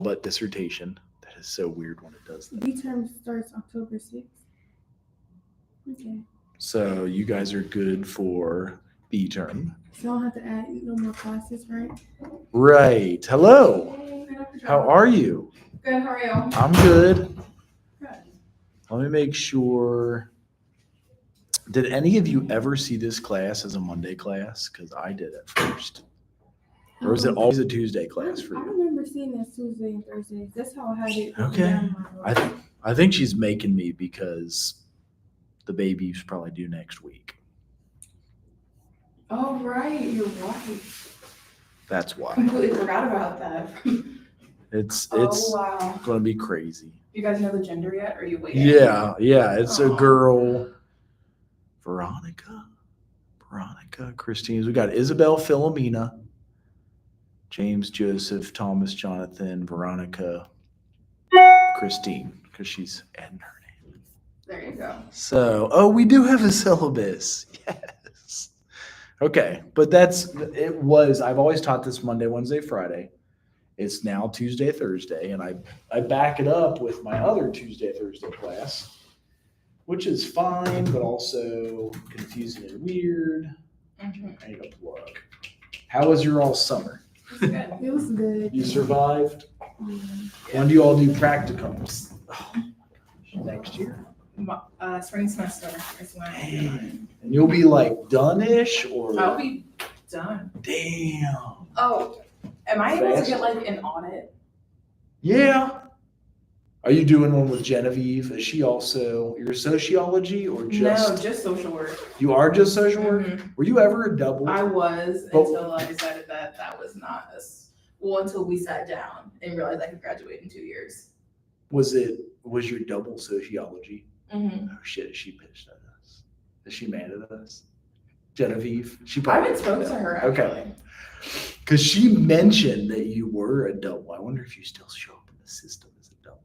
but dissertation. That is so weird when it does that. B term starts October 6th. Okay. So you guys are good for B term. So I don't have to add no more classes, right? Right. Hello. Hey, Dr. How John. are you? Good, how are you? I'm good. Good. Let me make sure. Did any of you ever see this class as a Monday class? Because I did at first. Or is it always a Tuesday class for I you? remember seeing that Tuesday and Thursdays. That's how I had it. written Okay. down in my notes. I think she's making me because the baby's probably due next week. Oh, right, you're right. That's why. Completely forgot about that. It's Oh, wow. gonna be crazy. You guys know the gender yet? Or are you waiting? Yeah. It's a Aw. girl. Veronica, Christine. We got Isabel, Philomena, James, Joseph, Thomas, Jonathan, Veronica, Christine, because she's adding her name. There you go. So, we do have a syllabus. Yes. Okay, but I've always taught this Monday, Wednesday, Friday. It's now Tuesday, Thursday, and I back it up with my other Tuesday, Thursday class, which is fine, but also confusing and weird. Mhm. I need a plug. How was your all summer? It's good. It was good. You survived? Yeah. When do you all do practicums? Oh, next year. Spring semester is when Dang. And you'll be like done-ish or? I'll be done. Damn. Oh, am I able to Fast. get like an audit? Yeah. Are you doing one with Genevieve? Is she also your sociology or just? No, just social work. You are just social work? Mhm. Were you ever a double? I was But- until I decided that was not until we sat down and realized I could graduate in 2 years. Was your double sociology? Mm-hmm. Oh shit, is she pissed at us? Is she mad at us? Genevieve? She I probably haven't spoken to doesn't. her actually. Okay. Because she mentioned that you were a double. I wonder if you still show up in the system as a double.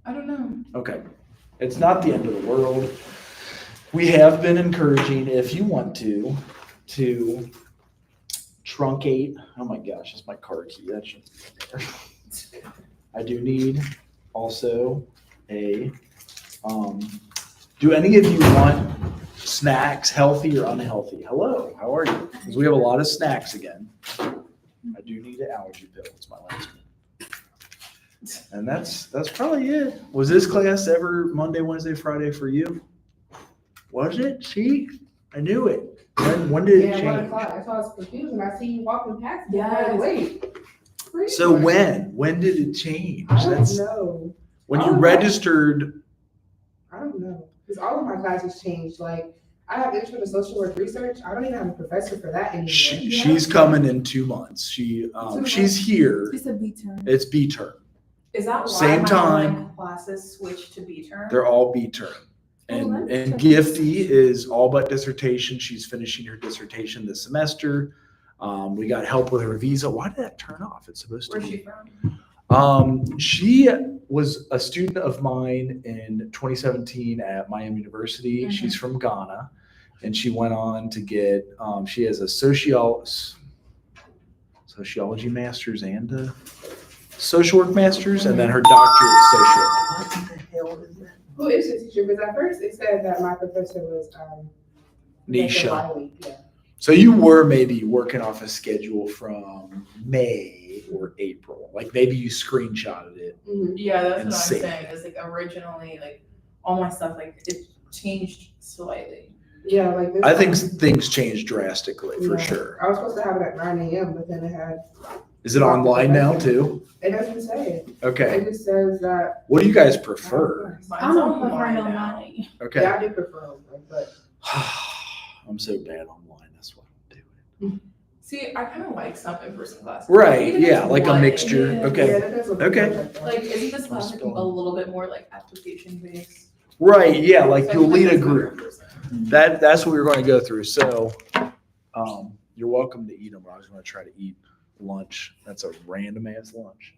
I don't know. Okay. It's not the end of the world. We have been encouraging, if you want to truncate. Oh my gosh, that's my car key. That should be there. I do need also do any of you want snacks, healthy or unhealthy? Hello, how are you? Because we have a lot of snacks again. I do need an allergy pill. It's my last one. And that's probably it. Was this class ever Monday, Wednesday, Friday for you? Was it? See? I knew it. When did it Yeah, 1 change? o'clock. That's why I was confused when I see you walking past me. Yes. Wait. So when did it change? I don't That's know. when you Oh, registered. I don't know. Because all of my classes changed. Like, I have intro to social work research. I don't even have a professor for that anymore. She's coming in 2 months. She's here. It's a B term. It's B term. Is that why Same my time. online classes switched to B term? They're all B term. Oh, And that's and tricky. Gifty is all but dissertation. She's finishing her dissertation this semester. We got help with her visa. Why did that turn off? It's supposed to Where's be. she from? She was a student of mine in 2017 at Miami University. Mhm. She's from Ghana, and she went on to get. She has a sociology master's and a social work master's, and then her doctorate in social work. What the hell is that? Who is the teacher? Because at first it said that my professor was Nathan Nisha. Wiley. Yeah. So you were maybe working off a schedule from May or April. Like maybe you screenshotted it. Mhm. Yeah, that's what I'm Insane. saying. It's like originally, like all my stuff, like it changed slightly. Yeah, like this. I think things changed drastically for Yeah. sure. I was supposed to have it at 9 a.m., but then it had. Is it online now too? It doesn't say it. Okay. It just says that. What do you guys prefer? Mine's I'm not online preferring now. online. Okay. Yeah, I do prefer online, but I'm so bad online. That's why I don't do it. See, I kind of like some in-person classes. Right. Even Yeah. just Like a one. mixture. Yeah. Okay. yeah, that does look Okay. like that. Like, isn't this class like, a spelling. little bit more like application based? Right. Yeah. Like So I you'll think lead a it's better in group. person. That's what we're going to go through. So, you're welcome to eat them. I was going to try to eat lunch. That's a random ass lunch.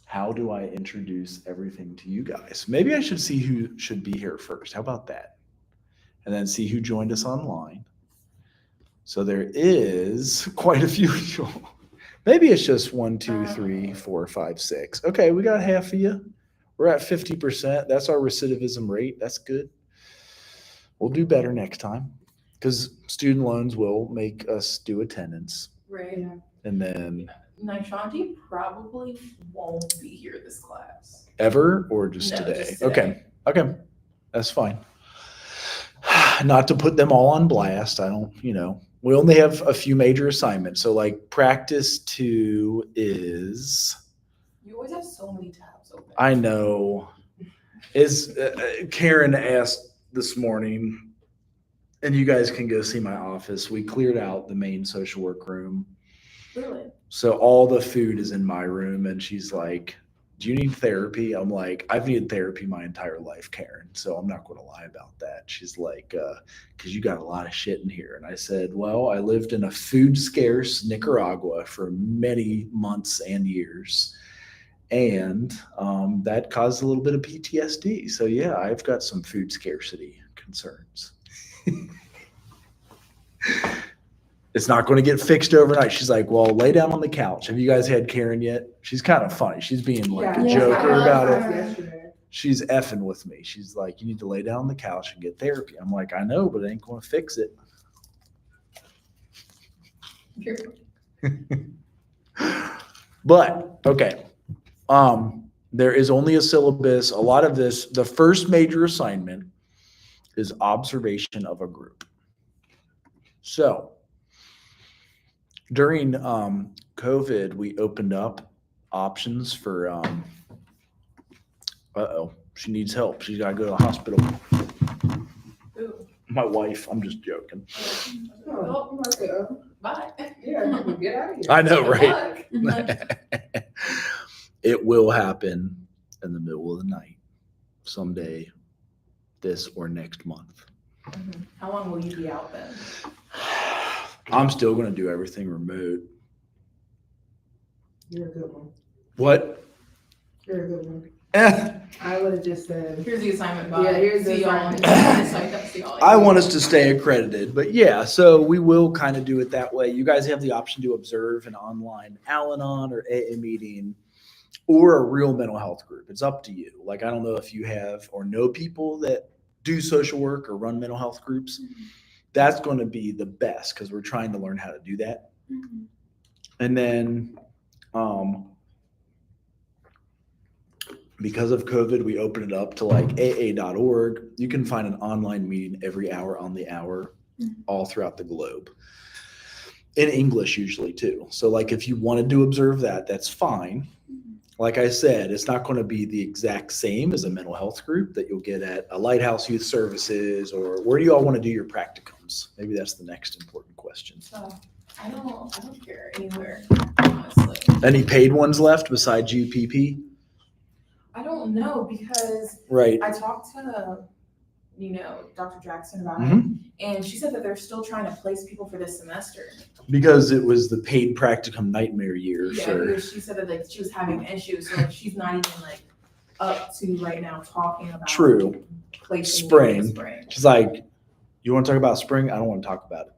How do I introduce everything to you guys? Maybe I should see who should be here first. How about that? And then see who joined us online. So there is quite a few people. Maybe it's just 1, 2, 3, 4, 5, 6. Okay, we got half of you. We're at 50%. That's our recidivism rate. That's good. We'll do better next time because student loans will make us do attendance. Right. Yeah. And then Nishanti probably won't be here this class. ever or just No, today? just today. Okay. That's fine. Not to put them all on blast. I don't, we only have a few major assignments. So like practice 2 is, You always have so many tabs open. I know, is Karen asked this morning, and you guys can go see my office. We cleared out the main social work room. Really? So all the food is in my room, and she's like, do you need therapy? I'm like, I've needed therapy my entire life, Karen. So I'm not going to lie about that. She's like, because you got a lot of shit in here. And I said, well, I lived in a food scarce Nicaragua for many months and years. And that caused a little bit of PTSD. So yeah, I've got some food scarcity concerns. It's not going to get fixed overnight. She's like, well, lay down on the couch. Have you guys had Karen yet? She's kind of funny. She's being like a Yeah. joker Yeah. about it. Yesterday. She's effing with me. She's like, you need to lay down on the couch and get therapy. I'm like, I know, but it ain't going to fix it. But okay. There is only a syllabus. A lot of this, the first major assignment is observation of a group. So during COVID, we opened up options for she needs help. She's got to go to the hospital. Ooh. My wife, I'm just joking. Oh, I'm like, Bye. yeah, get out of here. I know, Good right? luck. It will happen in the middle of the night someday, this or next month. Mhm. How long will you be out then? I'm still going to do everything remote. You're a good one. What? You're a good one. Eh, I would have just said, Here's the assignment. Bye. Yeah, here's the See y'all. assignment. See y'all. I want us to stay accredited, but yeah, so we will kind of do it that way. You guys have the option to observe an online Al-Anon or AA meeting or a real mental health group. It's up to you. Like, I don't know if you have or know people that do social work or run mental health groups. That's going to be the best because we're trying to learn how to do that. And then because of COVID, we opened it up to like AA.org. You can find an online meeting every hour on the hour all throughout the globe. In English usually too. So like if you wanted to observe that, that's fine. Like I said, it's not going to be the exact same as a mental health group that you'll get at a Lighthouse Youth Services, or where do you all want to do your practicums? Maybe that's the next important question. So I don't care anywhere, honestly. Any paid ones left besides UPP? I don't know because Right. I talked to, Dr. Jackson about it, Mhm. and she said that they're still trying to place people for this semester. Because it was the paid practicum nightmare year. Yeah, Sure. because she said that like she was having issues, so like she's not even like up to right now talking about True. placing Spring. me in the spring. She's like, you want to talk about spring? I don't want to talk about it.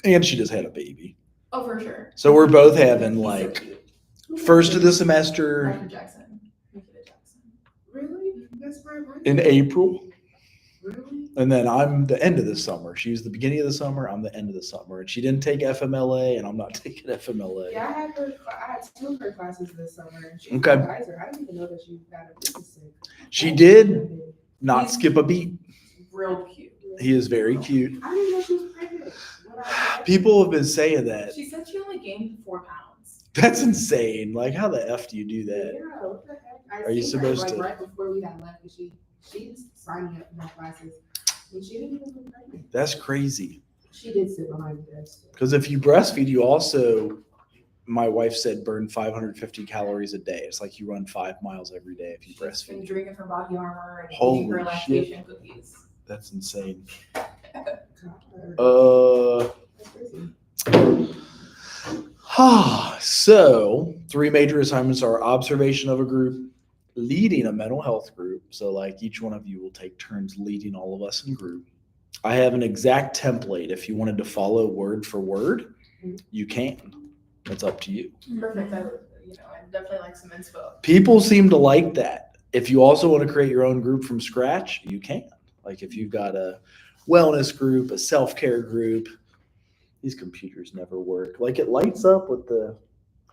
And she just had a baby. Oh, for sure. So we're both having He's so like cute. first of the semester Dr. Jackson. Nikita Jackson. really? That's my birthday? in April. Really? And then I'm the end of the summer. She's the beginning of the summer. I'm the end of the summer. And she didn't take FMLA, and I'm not taking FMLA. Yeah, I had 2 of her classes this summer. And she's Okay. an advisor. I didn't even know that she got a business sick. She did not skip a beat. Real cute. He is very cute. I didn't know she was pregnant. When I- People have been saying that. She said she only gained 4 pounds. That's insane. Like, how the F do you do that? Yeah, what the heck? I Are you seen her, supposed to- right before we had left, because she's signing up for my classes. And she didn't even get pregnant. That's crazy. She did sit behind the desk. Because if you breastfeed, you also, my wife said, burn 550 calories a day. It's like you run 5 miles every day if you She's been breastfeed. drinking her body armor and Holy eating her shit. lactation cookies. That's insane. God, that's crazy. So 3 major assignments are observation of a group, leading a mental health group. So like each one of you will take turns leading all of us in group. I have an exact template. If you wanted to follow word for word, you can. It's up to you. Perfect. I'd definitely like some inspo. People seem to like that. If you also want to create your own group from scratch, you can. Like if you've got a wellness group, a self-care group, these computers never work. Like it lights up with the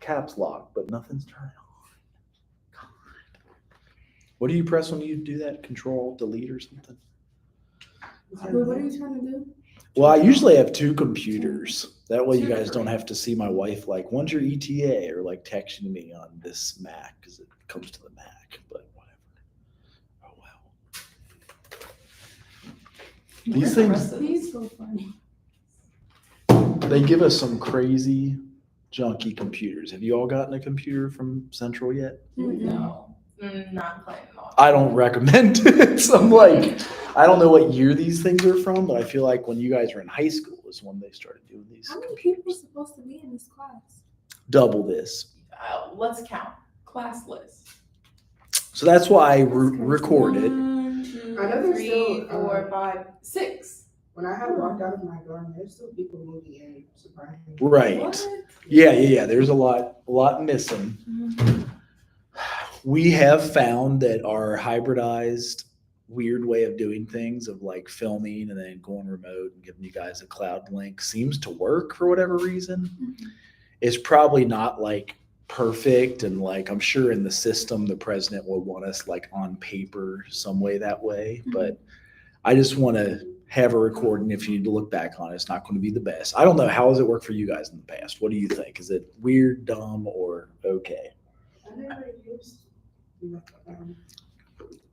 caps lock, but nothing's turning on. God. What do you press when you do that? Control, delete or something? Wait, what are you trying to do? Well, I usually have two computers. That way you guys don't have to see my wife like, when's your ETA? Or like texting me on this Mac because it comes to the Mac, but whatever. Oh, wow. These things, He's so funny. they give us some crazy junky computers. Have you all gotten a computer from Central yet? No, not playing at all. I don't recommend it. So I'm like, I don't know what year these things are from, but I feel like when you guys were in high school is when they started doing these How many computers. people are supposed to be in this class? Double this. Let's count. Class list. So that's why I recorded. 1, 2, I know there's 3, still, 4, 5, 6. When I had walked out of my dorm, there's still people moving in, surprisingly. Right. What? Yeah. There's a lot missing. We have found that our hybridized weird way of doing things of like filming and then going remote and giving you guys a cloud link seems to work for whatever reason. It's probably not like perfect, and like I'm sure in the system the president would want us like on paper some way that way, but I just want to have a recording. If you need to look back on it, it's not going to be the best. I don't know. How has it worked for you guys in the past? What do you think? Is it weird, dumb, or okay? I never used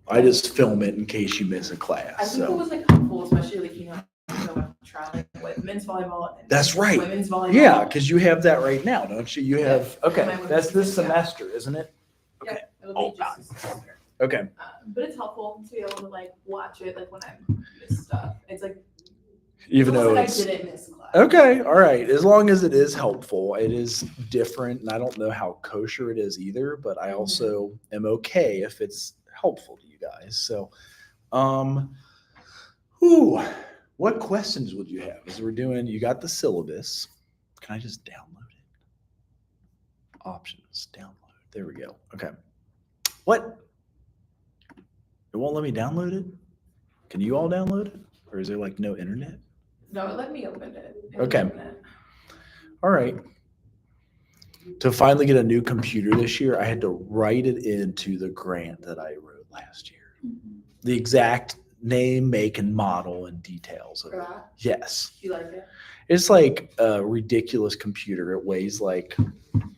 I just film it in case you miss a class. I think it So was like helpful, especially like traveling with men's volleyball. And That's right. Women's volleyball. yeah, because you have that right now, don't you? You have okay. Mine was That's this yeah. semester, isn't it? Yeah, Okay. it'll Oh, be just a semester. Okay. But it's helpful to be able to like watch it like when I miss stuff. It's like Even though I it's didn't miss class. okay. All right. As long as it is helpful, it is different, and I don't know how kosher it is either. But I also am okay if it's helpful to you guys. So, what questions would you have? As we're doing, you got the syllabus. Can I just download it? Options, download. There we go. Okay. What? It won't let me download it? Can you all download it? Or is there like no internet? No, let me open it. Okay. All right. To finally get a new computer this year, I had to write it into the grant that I wrote last year. The exact name, make, and model and details of For it. that, Yes. you like it? It's like a ridiculous computer. It weighs like,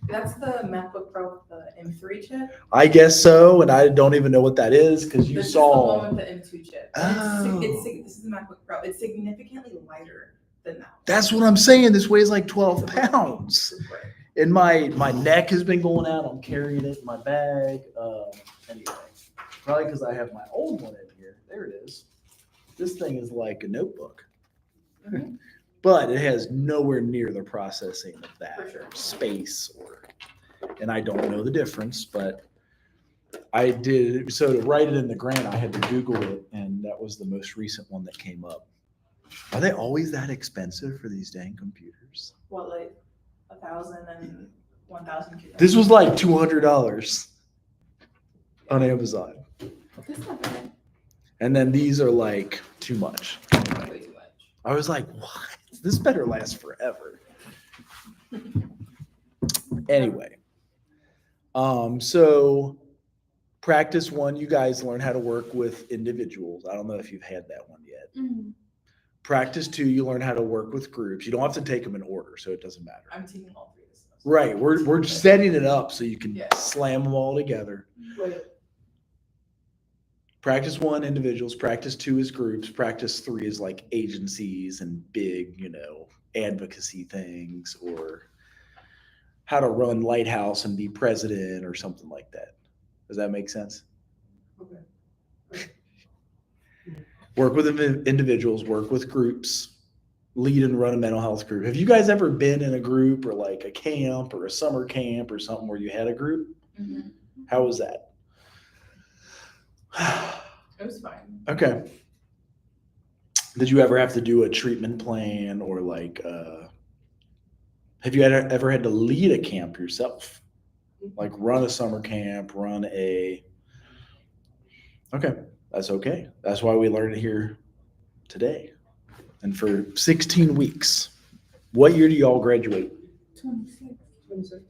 That's the MacBook Pro, with the M3 chip. I guess so, and I don't even know what that is because you This is saw. the one with the M2 chip. Oh. This is the MacBook Pro. It's significantly lighter than that. That's what I'm saying. This weighs like 12 pounds. Super. And my neck has been going out. I'm carrying it in my bag. Anyway, probably because I have my old one in here. There it is. This thing is like a notebook, Mhm. but it has nowhere near the processing of that For sure. space, and I don't know the difference, but I did. So to write it in the grant, I had to Google it, and that was the most recent one that came up. Are they always that expensive for these dang computers? What, like 1,000 and 1,000? This was like $200 on Amazon. That's not bad. And then these are like too much. Anyway, way too much. I was like, what? This better last forever. Anyway, so practice one, you guys learn how to work with individuals. I don't know if you've had that one yet. Practice two, you learn how to work with groups. You don't have to take them in order, so it doesn't matter. I'm taking all 3 this semester. Right, we're setting it up so you can Yeah. slam them all together. Wait, Practice one, individuals. Practice two is groups. Practice three is like agencies and big, advocacy things, or how to run Lighthouse and be president or something like that. Does that make sense? okay. Work with individuals, work with groups, lead and run a mental health group. Have you guys ever been in a group or like a camp or a summer camp or something where you had a group? Mhm. How was that? It was fine. Okay. Did you ever have to do a treatment plan or have you ever had to lead a camp yourself? Like run a summer camp, okay, that's okay. That's why we learned it here today. And for 16 weeks. What year do y'all graduate? 26. 26.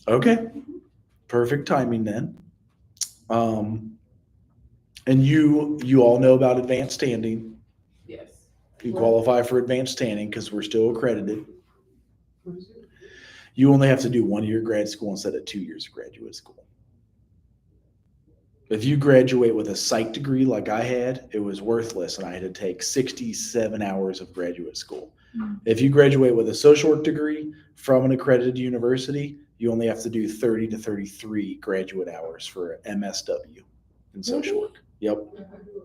Okay. Perfect timing then. And you all know about advanced standing. Yes. You qualify for advanced standing because we're still accredited. What is it? You only have to do 1 year grad school instead of 2 years of graduate school. If you graduate with a psych degree like I had, it was worthless and I had to take 67 hours of graduate school. If you graduate with a social work degree from an accredited university, you only have to do 30 to 33 graduate hours for MSW in social work. Yep.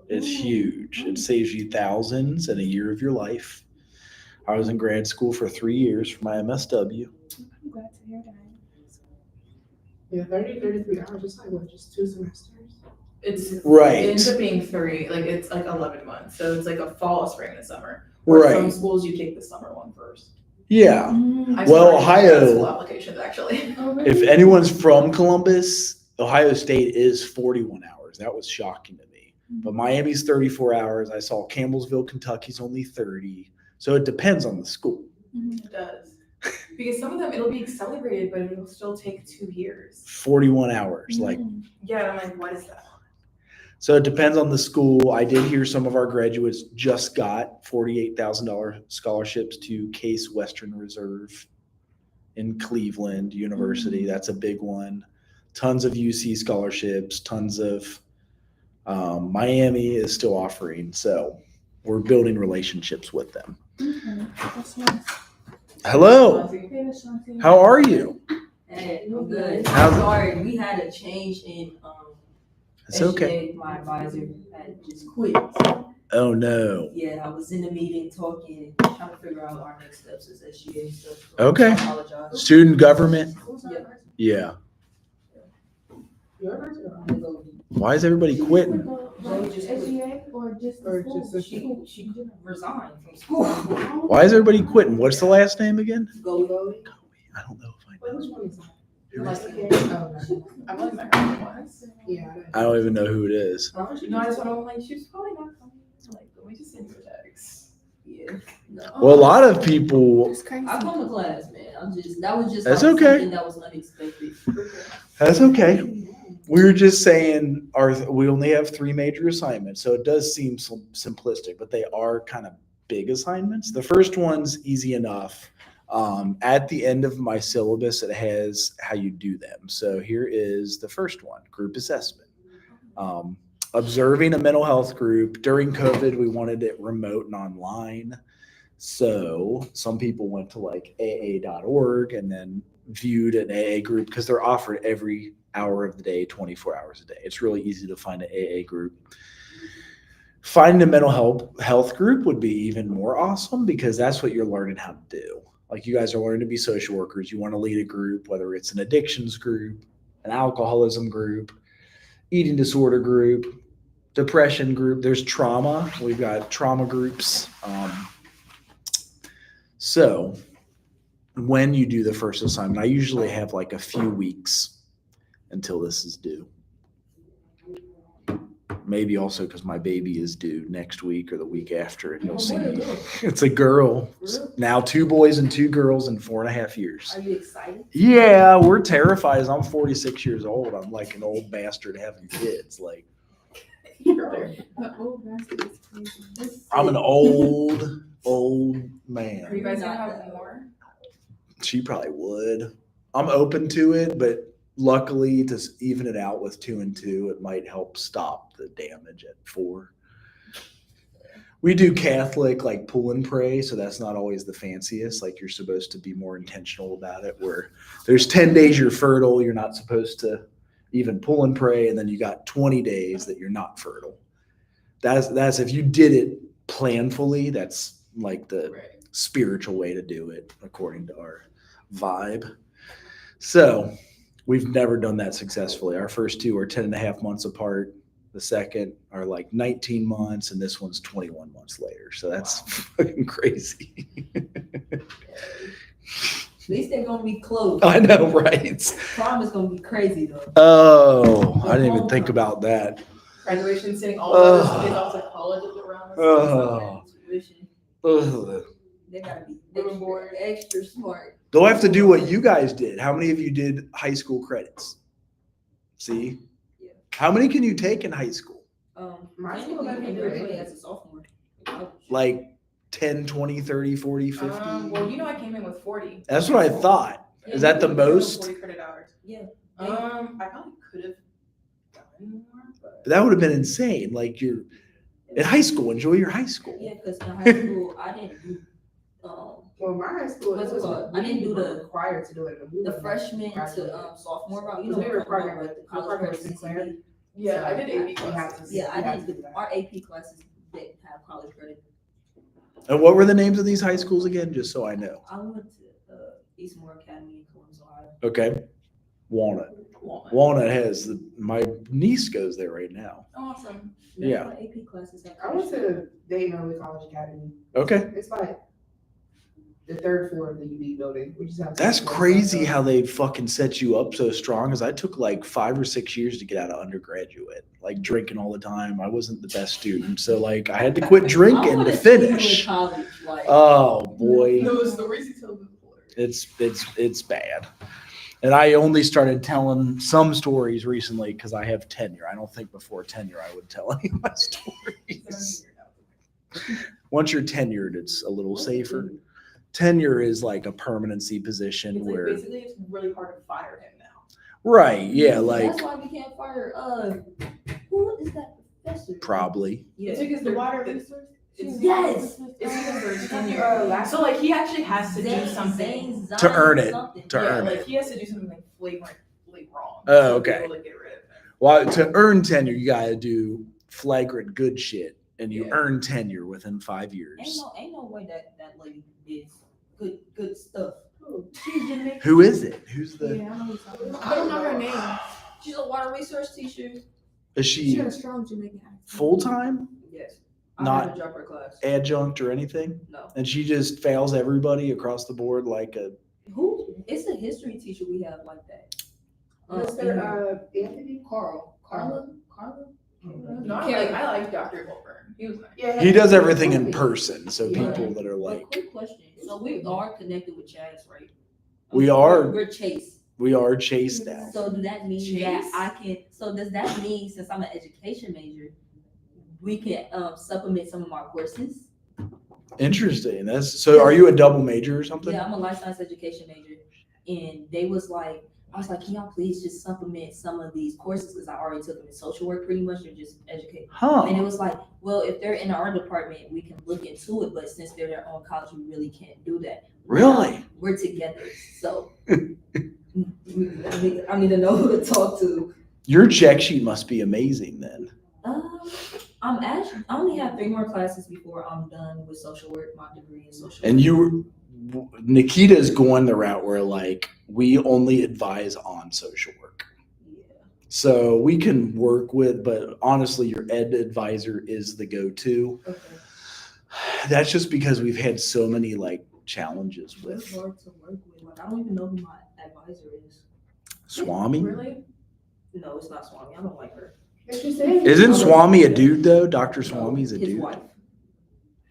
It's huge. It saves you thousands in a year of your life. I was in grad school for 3 years for my MSW. I'm glad to hear that. Yeah, 30, 33 hours, just like what, just 2 semesters? It Right. ends up being 3, like it's like 11 months. So it's like a fall, a spring, and a summer. Or some Right. schools you take the summer one first. Yeah. Mm. I Well, started Ohio- school applications actually. Oh, really? If anyone's from Columbus, Ohio State is 41 hours. That was shocking to me. But Miami's 34 hours. I saw Campbellsville, Kentucky's only 30. So it depends on the school. It does. Because some of them it'll be accelerated, but it'll still take 2 years. 41 hours. Like, Yeah, and I'm like, what is that? so it depends on the school. I did hear some of our graduates just got $48,000 scholarships to Case Western Reserve in Cleveland University. That's a big one. Tons of UC scholarships, tons of Miami is still offering. So we're building relationships with them. Okay, that's nice. Hello. Hey, Ashanti. How are you? Hey, I'm good. How's it- Sorry, we had a change in It's okay. SGA. My advisor had just quit. Oh no. Yeah, I was in the meeting talking, trying to figure out our next steps as SGA stuff. So Okay. I apologize. Student government. Who's our Yeah. advisor? Yeah. Your advisor or I'm gonna go- Why is everybody quitting? Zoe just quit. SGA or just the Or school? just the She resigned from school. Why is everybody quitting? What's the last name again? Go. I don't know if I Wait, know. which one is that? Who is that? Oh, no. I've only met her once. Yeah. I don't even know who it is. No, I just want to like, she's probably not coming. Like, let me just send you a text. Yeah. No. Well, a lot of people. That's crazy. I come to class, man. That was just That's like okay. something that was unexpected. That's okay. We were just saying we only have 3 major assignments, so it does seem simplistic, but they are kind of big assignments. The first one's easy enough. At the end of my syllabus, it has how you do them. So here is the first one: group assessment. Observing a mental health group. During COVID, we wanted it remote and online. So some people went to like AA.org and then viewed an AA group because they're offered every hour of the day, 24 hours a day. It's really easy to find an AA group. Finding a mental health group would be even more awesome because that's what you're learning how to do. Like you guys are learning to be social workers. You want to lead a group, whether it's an addictions group, an alcoholism group, eating disorder group, depression group. There's trauma. We've got trauma groups. So when you do the first assignment, I usually have like a few weeks until this is due. Maybe also because my baby is due next week or the week after, and you'll see me. It's a girl. Now 2 boys and 2 girls in 4.5 years. Are you excited? Yeah, we're terrified. I'm 46 years old. I'm like an old bastard having kids. Like The old bastard is crazy. I'm an old Are you man. guys gonna have more? She probably would. I'm open to it, but luckily to even it out with 2 and 2, it might help stop the damage at 4. We do Catholic like pull and pray, so that's not always the fanciest. Like you're supposed to be more intentional about it. Where there's 10 days you're fertile, you're not supposed to even pull and pray, and then you got 20 days that you're not fertile. That's if you did it planfully, that's like the Right. spiritual way to do it according to our vibe. So we've never done that successfully. Our first 2 are 10.5 months apart. The second are like 19 months, and this one's 21 months later. So that's fucking crazy. At least they're gonna be close. I know, right? Prom is gonna be crazy though. Oh, I didn't even think about that. Graduation, sending all those kids off to college around the Oh. Tuition. Ugh. They gotta be Room board. extra smart. They'll have to do what you guys did. How many of you did high school credits? See? Yeah. How many can you take in high school? My school Technically, let you me can do it. graduate as a sophomore. Like 10, 20, 30, 40, 50? Well, you know, I came in with 40. That's what I thought. Is that the most? 40 credit hours. Yeah. I probably could have done more, but. That would have been insane. Like you're in high school, enjoy your high school. Yeah, because in high school I didn't do Well, my high school, What's it it was, called? we I didn't do were the- required to do it. We the were freshman graduate. to sophomore route. You Because know, we were required with to- the college required to credits. declare. Yeah, I did AP We had classes. to- Yeah, I we had didn't to do do that. our AP classes that have college credit. And what were the names of these high schools again? Just so I know. I went to Eastmore Academy in Columbus, Ohio. Okay. Walnut. Walnut. Walnut has my niece goes there right now. Awesome. Yeah. My AP classes have I went to Dayton Early College Academy. Okay. It's like the third floor of the UD building. We just have. That's crazy how they fucking set you up so strong. Cause I took like 5 or 6 years to get out of undergraduate, like drinking all the time. I wasn't the best student. So like I had to quit I drinking wanna to see you in finish. college, like, Oh boy. No, the stories you tell is hilarious. It's bad. And I only started telling some stories recently because I have tenure. I don't think before tenure I would tell any of my stories. Once you're tenured, it's a little safer. Tenure is like a permanency position It's like where, basically it's really hard to fire him now. right? Yeah, like that's why we can't fire. Who is that professor? probably. Yeah. It's because The the water water. resource? Yes. It's because they're Uh, tenure. last- So like he actually has to do Zane- something. Zane To earn it. something. To yeah, earn like it. he has to do something like flagrantly wrong. Oh, to be okay. able to get rid of him. Well, to earn tenure, you got to do flagrant good shit, and you Yeah. earn tenure within 5 Ain't years. no way that lady is good stuff. She's Jamaican. Who is it? Who's the? Yeah, I know who you're talking about. I don't know her name. She's a water resource teacher. Is She she had a strong Jamaican accent. full time, Yes. Not- I had to drop her class. adjunct, or anything? No. And she just fails everybody across the board like a. Who? It's a history teacher we have like that. Mr. Anthony. Carla. Carla? No, I like Dr. Wilburn. He was nice. Yeah, He does everything in person, so Yeah. people that are But like, quick question. So we are connected with Chaz, right? We are. We're Chase. we are Chase now. So does that mean Chase? that I can? So does that mean since I'm an education major, we can supplement some of our courses? Interesting. That's so. Are you a double major or something? Yeah, I'm a life science education major, and they was like, I was like, can y'all please just supplement some of these courses because I already took them in social work pretty much and just educate. And it Huh. was like, well, if they're in our department, we can look into it, but since they're their own college, we really can't do that. Really? We're together, so I need to know who to talk to. Your check sheet must be amazing then. I only have 3 more classes before I'm done with social work, my degree in social And work. Nikita's going the route where like we only advise on social work. Yeah. So we can work with, but honestly, your ed advisor is the go-to. Okay. That's just because we've had so many like challenges It's with hard to work with. Like, I don't even know who my advisor is. Swami. Really? No, it's not Swami. I don't like her. Yes, you said. Isn't Swami a dude though? Dr. Swami's a His dude. wife.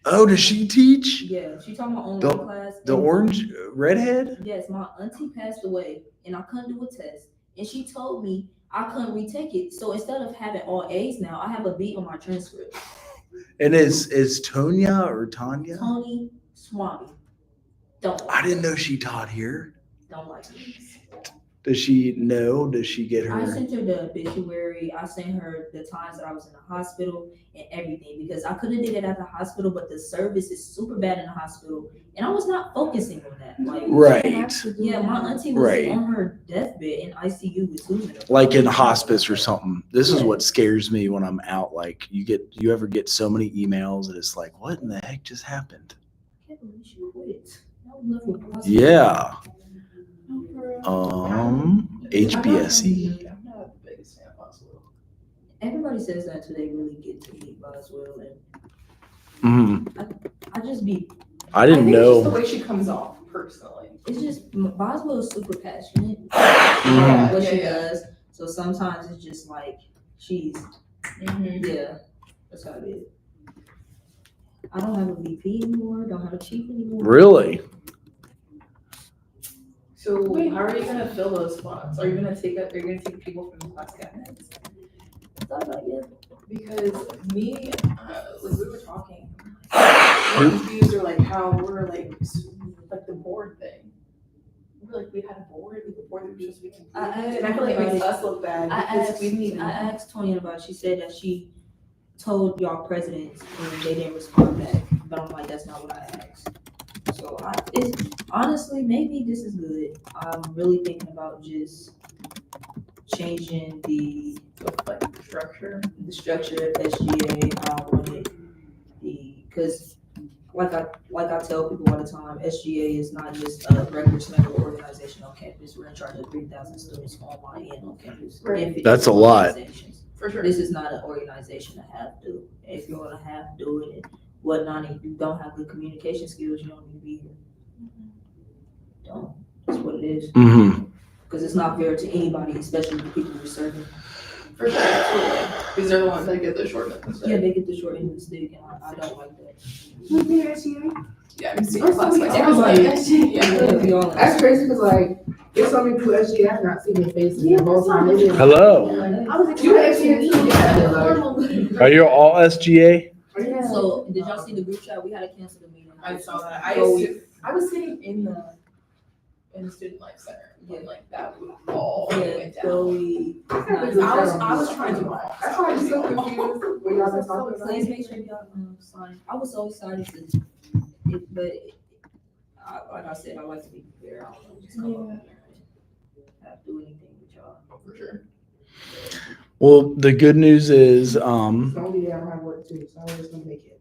Oh, does she teach? Yeah, she taught my online The- class. The and- orange redhead? Yes, my auntie passed away, and I couldn't do a test, and she told me I couldn't retake it. So instead of having all A's now, I have a B on my transcript. And is Tonya or Tanya? Tony Swami. Don't. I didn't know she taught here. Don't like me. Does she know? Does she get I her? sent her the obituary. I sent her the times that I was in the hospital and everything because I could have did it at the hospital, but the service is super bad in the hospital, and I was not focusing on that. Like, Right. yeah, my auntie was Right. on her deathbed in ICU with Susan. Like in hospice or something. This is what scares me when I'm out. Like you ever get so many emails and it's like, what in the heck just happened? I can't believe she quit. That was lovely. Yeah. HBSE. HBSE. I'm not the biggest fan of hospital. everybody says that until they really get to meet Boswell, and I just be, I I didn't think it's just the know. way she comes off personally. it's just, Boswell is super passionate Mhm. about what she Yeah. does, so sometimes it's just like, she's, yeah, that's how it is. I don't have a VP anymore, don't have a chief anymore. Really? So how are you gonna fill those spots? Are you gonna take people from the class cabinets? Stuff like that. Because me, like we were talking, we're confused or like how we're like the board thing. We're like we had a board that was supposed to be completed, and I feel like it makes us look bad because we didn't even. I asked Tonya about it. She said that she told y'all presidents and they didn't respond back. But I'm like, that's not what I asked. So it's honestly, maybe this is good. I'm really thinking about just changing the Like structure. structure of SGA. I want it because like I tell people all the time, SGA is not just a regular small organization on campus. We're in charge of 3,000 students online and on campus. Right. And 50 That's a lot. organizations. For sure. This is not an organization to have to. If you're gonna have to do it and whatnot, and you don't have good communication skills, you don't need to be here. Don't. That's what it is. Mm-hmm. Because it's not fair to anybody, especially the people we're serving. For sure, absolutely. Because they're the ones that get the short end of the Yeah, stick. they get the short end of the stick, and I don't like that. Yeah, I'm seeing I'm class so by sorry. class. Yeah. We all That's crazy because like there's so many people at SGA I've not seen their faces the whole time. Hello. I was You at SGA too? Yeah. Are you all SGA? So, did y'all see the group chat? We had to cancel the meeting. I saw that. I was sitting in the student life center when like that all Yeah, went down. Chloe. I was trying to. That's why I'm so confused when y'all been talking about Please it. make sure y'all sign. I was so excited like I said, I like to be prepared. I don't know, just come up here and not do anything with y'all. For sure. Well, the good news is, It's the only day I don't have work too, so I was gonna make it.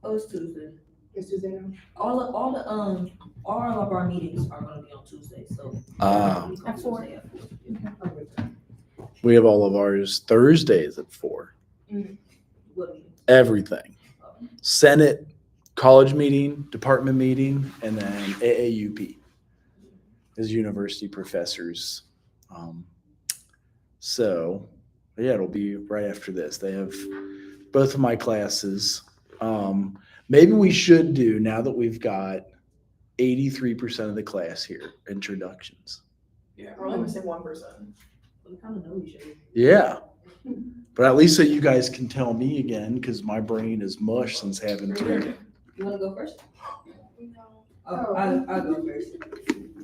Oh, it's Tuesday. It's Tuesday now. All of our meetings are gonna be on Tuesday, so. At 4. Tuesday at 4. I'm with that. we have all of ours Thursdays at 4. What meeting? Everything. Senate, college meeting, department meeting, and then AAUP is university professors. So yeah, it'll be right after this. They have both of my classes. Maybe we should do, now that we've got 83% of the class here, introductions. Yeah, we're only missing one person. We kind of know each other. Yeah. But at least so you guys can tell me again, because my brain is mush since having two. You wanna go first? Oh, I'll go first.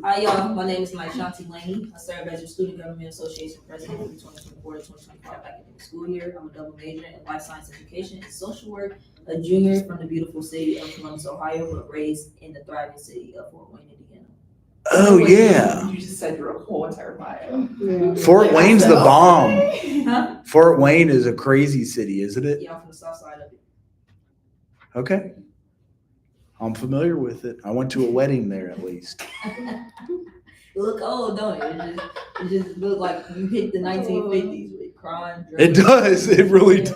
Hi, y'all. My name is Mike Shanti Laney. I serve as your Student Government Association President for the 2024 to 2025 academic school year. I'm a double major in life science education and social work, a junior from the beautiful city of Columbus, Ohio, but raised in the thriving city of Fort Wayne, Indiana. Oh, yeah. You just said your whole entire bio. Yeah. Fort Wayne's the bomb. Huh? Fort Wayne is a crazy city, isn't it? Yeah, I'm from the south side of it. Okay. I'm familiar with it. I went to a wedding there at least. It look old, don't it? It just look like you hit the 1950s with crime, drugs. It does. It really does.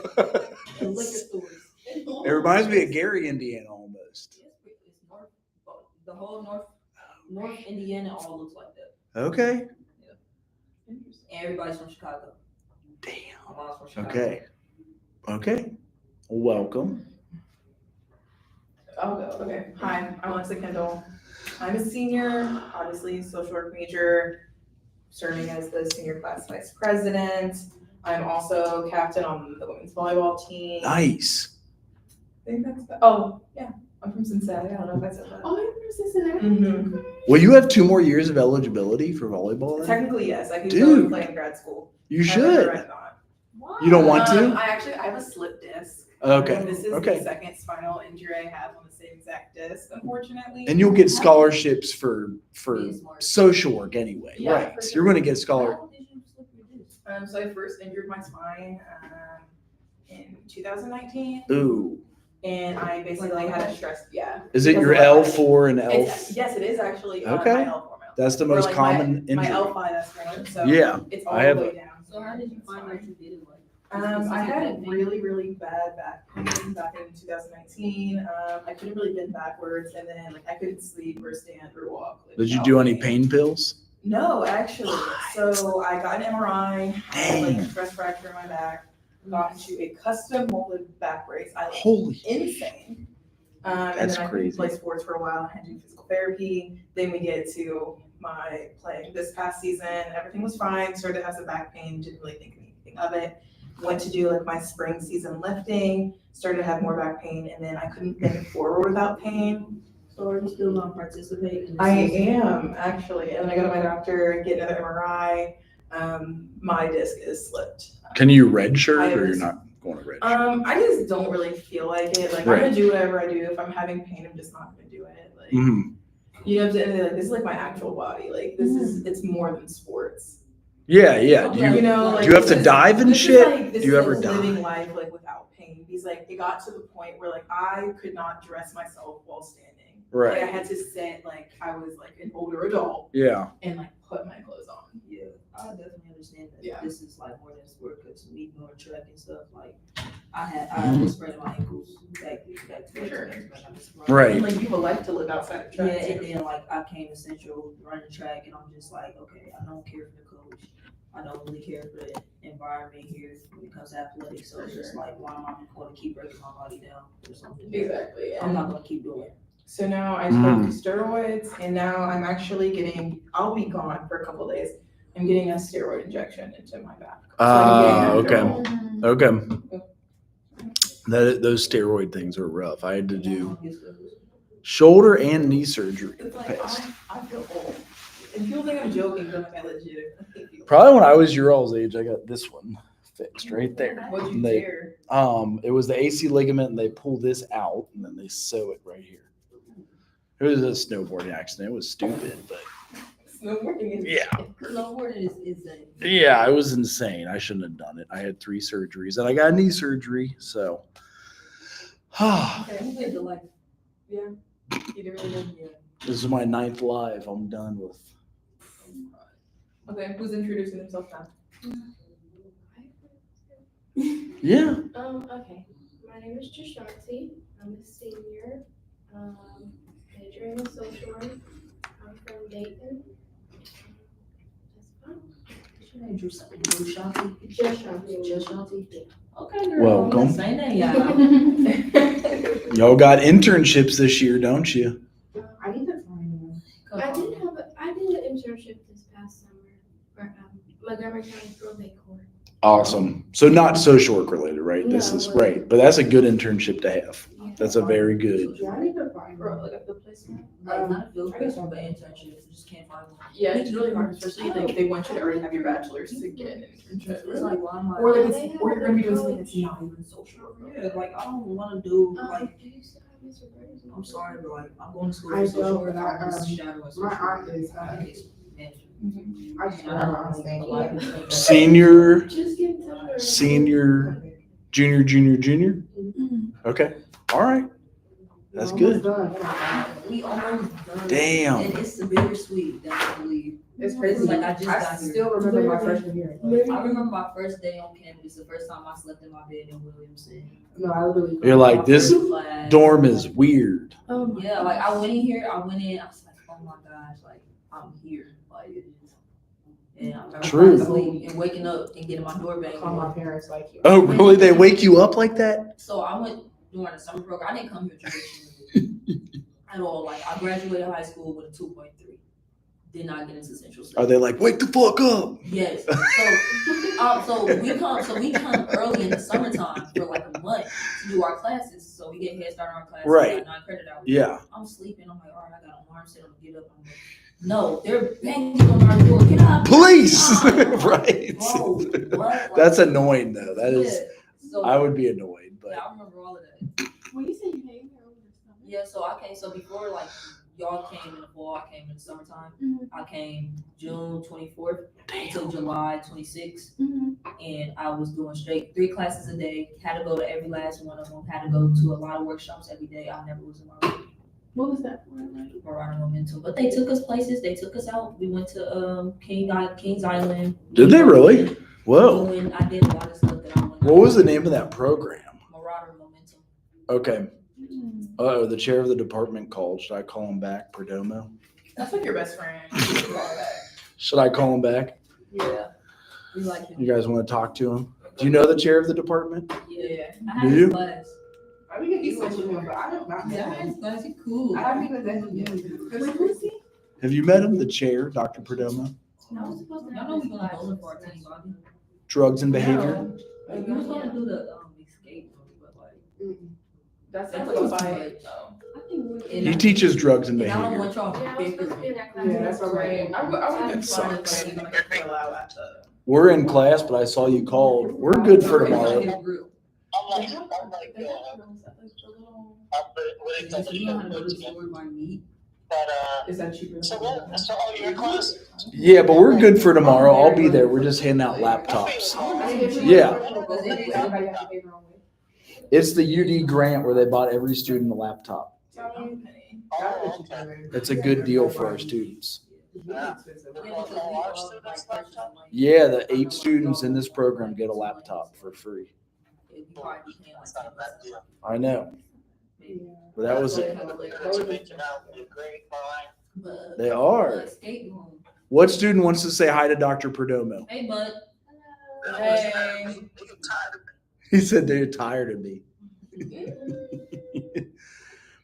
and liquor stores. It reminds me of Gary, Indiana almost. It's north, the whole North Indiana all looks like that. Okay. And everybody's from Chicago. Damn. My mom's from Chicago. Okay. Okay. Welcome. I'll go. Okay. Hi, I'm Alexa Kendall. I'm a senior, obviously social work major, serving as the senior class vice president. I'm also captain on the women's volleyball team. Nice. I think that's oh yeah. I'm from Cincinnati. I don't know if I said that. Oh, you're from Cincinnati. Mhm. Well, you have 2 more years of eligibility for volleyball then? Technically, yes. I could go Dude. and play in grad school. You I should. regret not. You don't want to? I have a slip disc. Okay. This is Okay. the second spinal injury I have on the same exact disc, unfortunately. And you'll get scholarships for Being smart. social work anyway, Yeah, right? for So sure. you're going to get scholar. How did you slip your disc? So I first injured my spine in 2019, Ooh. and I basically had a stress. Yeah. Is it Because your of my- L4 and L? Yes, it is actually. Okay. My L4, my That's the Or most like common my injury. L5 S1. So Yeah. it's all I the have way down. So how did you It's find fine. out you did it? Like, I had really, really bad back pain back in 2019. I couldn't really bend backwards, and then like I couldn't sleep or stand or walk. Like, Did you without do any pain pills? No, actually. So I got an MRI. I had like a Dang. stress fracture in my back. Got into a custom molded back brace. I was Holy. insane. And That's then I crazy. couldn't play sports for a while. I had to do physical therapy. Then we get to my playing this past season. Everything was fine. Started to have some back pain. Didn't really think anything of it. Went to do like my spring season lifting. Started to have more back pain, and then I couldn't bend forward without pain. So are you still gonna participate in the I season? am actually, and then I go to my doctor, get another MRI. My disc is slipped. Can you redshirt I or you're was- not going to redshirt? I just don't really feel like it. Like I'm Right. gonna do whatever I do. If I'm having pain, I'm just not gonna do it. Like Mhm. you know, like this is like my actual body. Like this is it's more than sports. Yeah, yeah. Do You you, know, like do you have this to is- dive and this is shit? like- this Do you is ever like living dive? life like without pain? Because like it got to the point where like I could not dress myself while standing. Like I Right. had to sit like I was like an older adult Yeah. and like put my clothes on. Yeah, I definitely understand that. Yeah. This is like more than sport because me doing track and stuff, like I Mm-hmm. was spraining my ankles back to Sure. Right. And like you have a life to live outside of Yeah, track. and too. then like I came to Central running track, and I'm just like, okay, I don't care for the coach. I don't really care for the environment here when it comes to athletics. So it's just like, why am I going to keep breaking my body down for something? Exactly. I'm not going to keep doing it. So now I Mm. took steroids, and now I'm actually getting. I'll be gone for a couple of days. I'm getting a steroid injection into my back. So I'm getting okay. Adderall. Okay. Those steroid things are rough. I had to do shoulder and knee surgery. It's like I feel old. And people think I'm joking, but like I legit. Probably when I was your all's age, I got this one fixed right there. What'd you And they, tear? it was the AC ligament, and they pull this out, and then they sew it right here. It was a snowboarding accident. It was stupid, but Snowboarding is. yeah, Snowboarding is a yeah, it was insane. I shouldn't have done it. I had 3 surgeries, and I got knee surgery. So, Okay. You get the like, Yeah. You didn't really know. yeah. this is my 9th live. I'm done with. Okay, who's introducing himself now? Yeah. Okay. My name is Jashanti. I'm a senior. Majoring in social work. I'm from Dayton. That's fine. What's your name? Drushanti? Jashanti. Jashanti? Okay, girl. Welcome. Same name, y'all. Y'all got internships this year, don't you? I need to find one. I did an internship this past summer for Montgomery County Probate Court. Awesome. So not social work related, right? This No, is but- right, but that's a good internship to have. Yeah. That's a very good. Yeah, I need to find Bro, one. look up the placement. Like, not a field trip, but internship. You just can't find one. Yeah, it's really hard, especially like they want you to already have your bachelor's to get an internship. It's like, why am I? Or like They it's, have or you're gonna be doing something college. that's not even social work. Yeah, like I don't want to do like. Do you still have Mr. Burns? I'm sorry, but like I'm going to school I for social don't, work. but I'm just I, shadowing social My work. aunt is, Mhm. I just don't understand. Senior, Just get in touch with her. senior, junior, junior, junior. Okay. All right. That's good. We almost done. Damn. And it's bittersweet that I believe. It's crazy. Like, I just I got here. still remember my freshman year. I remember my first day on campus, the first time I slept in my bed in Williamson. No, I literally. You're like, this Class. dorm is weird. Oh my Yeah, like I went in here, I was like, oh my gosh, like I'm here. Like it is. And I remember True. falling asleep and waking up and getting my door banged Call my on. parents like you. Oh, really? They wake you up like that? So I went during the summer program. I didn't come here traditionally at all. Like I graduated high school with a 2.3. Did not get into Central State. Are they like, wake the fuck up? Yes. So we come early in the summertime for like a month to do our classes. So we get head start on our classes. Right. Like 9 credit hours. Yeah. I'm sleeping. I'm like, all right, I got an alarm set. I'm gonna get up. I'm like, no, they're banging on our door. Get up. Police! God. Right. Bro, what? Like, That's annoying, though. That is, yeah. So, I would be annoyed, Yeah, but I remember all of that. Well, you said you came here over the summer. Yeah, so I came. So before like y'all came in the fall, I came in the summertime. Mhm. I came June 24th until damn. July 26th. Mhm. And I was doing straight 3 classes a day. Had to go to every last one of them. Had to go to a lot of workshops every day. I never was in my room. What was that for? Like, Around Momentum. But they took us places. They took us out. We went to Kings Island. Did they really? Whoa. I did a lot of stuff that I wouldn't What was the name of that program? Marauder Momentum. Okay. The chair of the department called. Should I call him back, Perdomo? That's like your best friend. Should I call him back? Yeah. We like him. You guys want to talk to him? Do you know the chair of the department? Yeah. I Do had you? his class. I mean, he's such a good, but I don't not Yeah, I know had him. his class. He cool. I haven't even met him yet. Wait, who is he? Have you met him, the chair, Dr. Perdomo? I was supposed to Y'all have know this we gonna class. go in for our team body. Drugs and behavior? Like, we was gonna do the escape room, but like Mm-mm. That's that like was a too fight. much. I think we were. He teaches drugs and And I don't behavior. want y'all Yeah, I was supposed to be bickering. in that class. Yeah, that's what Right. I would That be fine if sucks. like, even like fill out at the. We're in class, but I saw you called. We're good for tomorrow. His group. They have those at, like, the little- Yeah, so you know how to go to the store and buy meat. Is that cheaper? Yeah, but we're good for tomorrow. I'll be there. We're just handing out laptops. Yeah. Everybody has to pay their own way. It's the UD grant where they bought every student a laptop. Okay. It's a good deal for our students. Yeah, because we all like purchase like. Yeah, the 8 students in this program get a laptop for free. You probably be paying like $10. I know, Maybe. but that was it. But They are. the escape room. What student wants to say hi to Dr. Perdomo? Hey, bud. Hey. He said they're tired of me.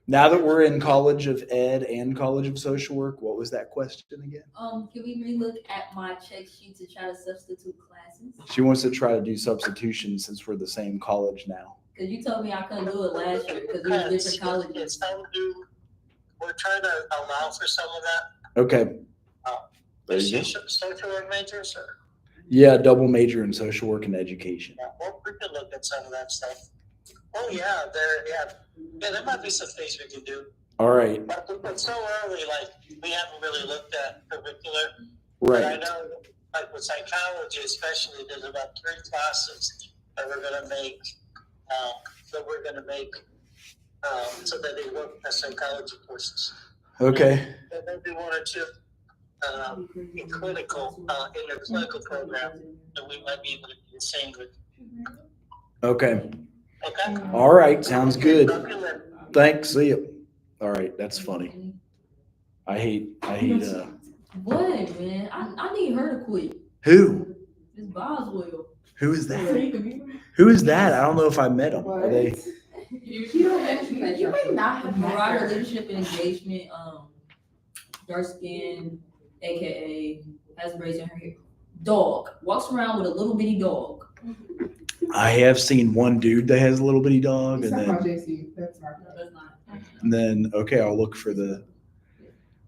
Now that we're in College of Ed and College of Social Work, what was that question again? Can we relook at my check sheet to try to substitute classes? She wants to try to do substitution since we're the same college now. Cause you told me I couldn't do it last year because we were different colleges. We're trying to allow for some of that. Okay. There Is you go. she social work majors or? Yeah, double major in social work and education. Yeah, well, we could look at some of that stuff. Oh, yeah, there might be some things we can do. All right. But it's so early, like, we haven't really looked at curricular. But I Right. know, like with psychology especially, there's about 3 classes that we're gonna make, so that they work as psychology courses. Okay. And maybe 1 or 2 in clinical, in the clinical program, that we might be able to do the same with. Okay. Okay? All right. Sounds good. Talk to you later. Thanks. See you. All right. That's funny. I hate, What, man? I need her to quit. who? This Boswell. Who is that? Who is that? I don't know if I met them. Are they? You may not have met Marauder her. Leadership and Engagement, dark skin, AKA, has braids in her hair. Dog. Walks around with a little bitty dog. I have seen one dude that has a little bitty dog, He's and talking about then, JC, that's not. No, that's not. okay, I'll look for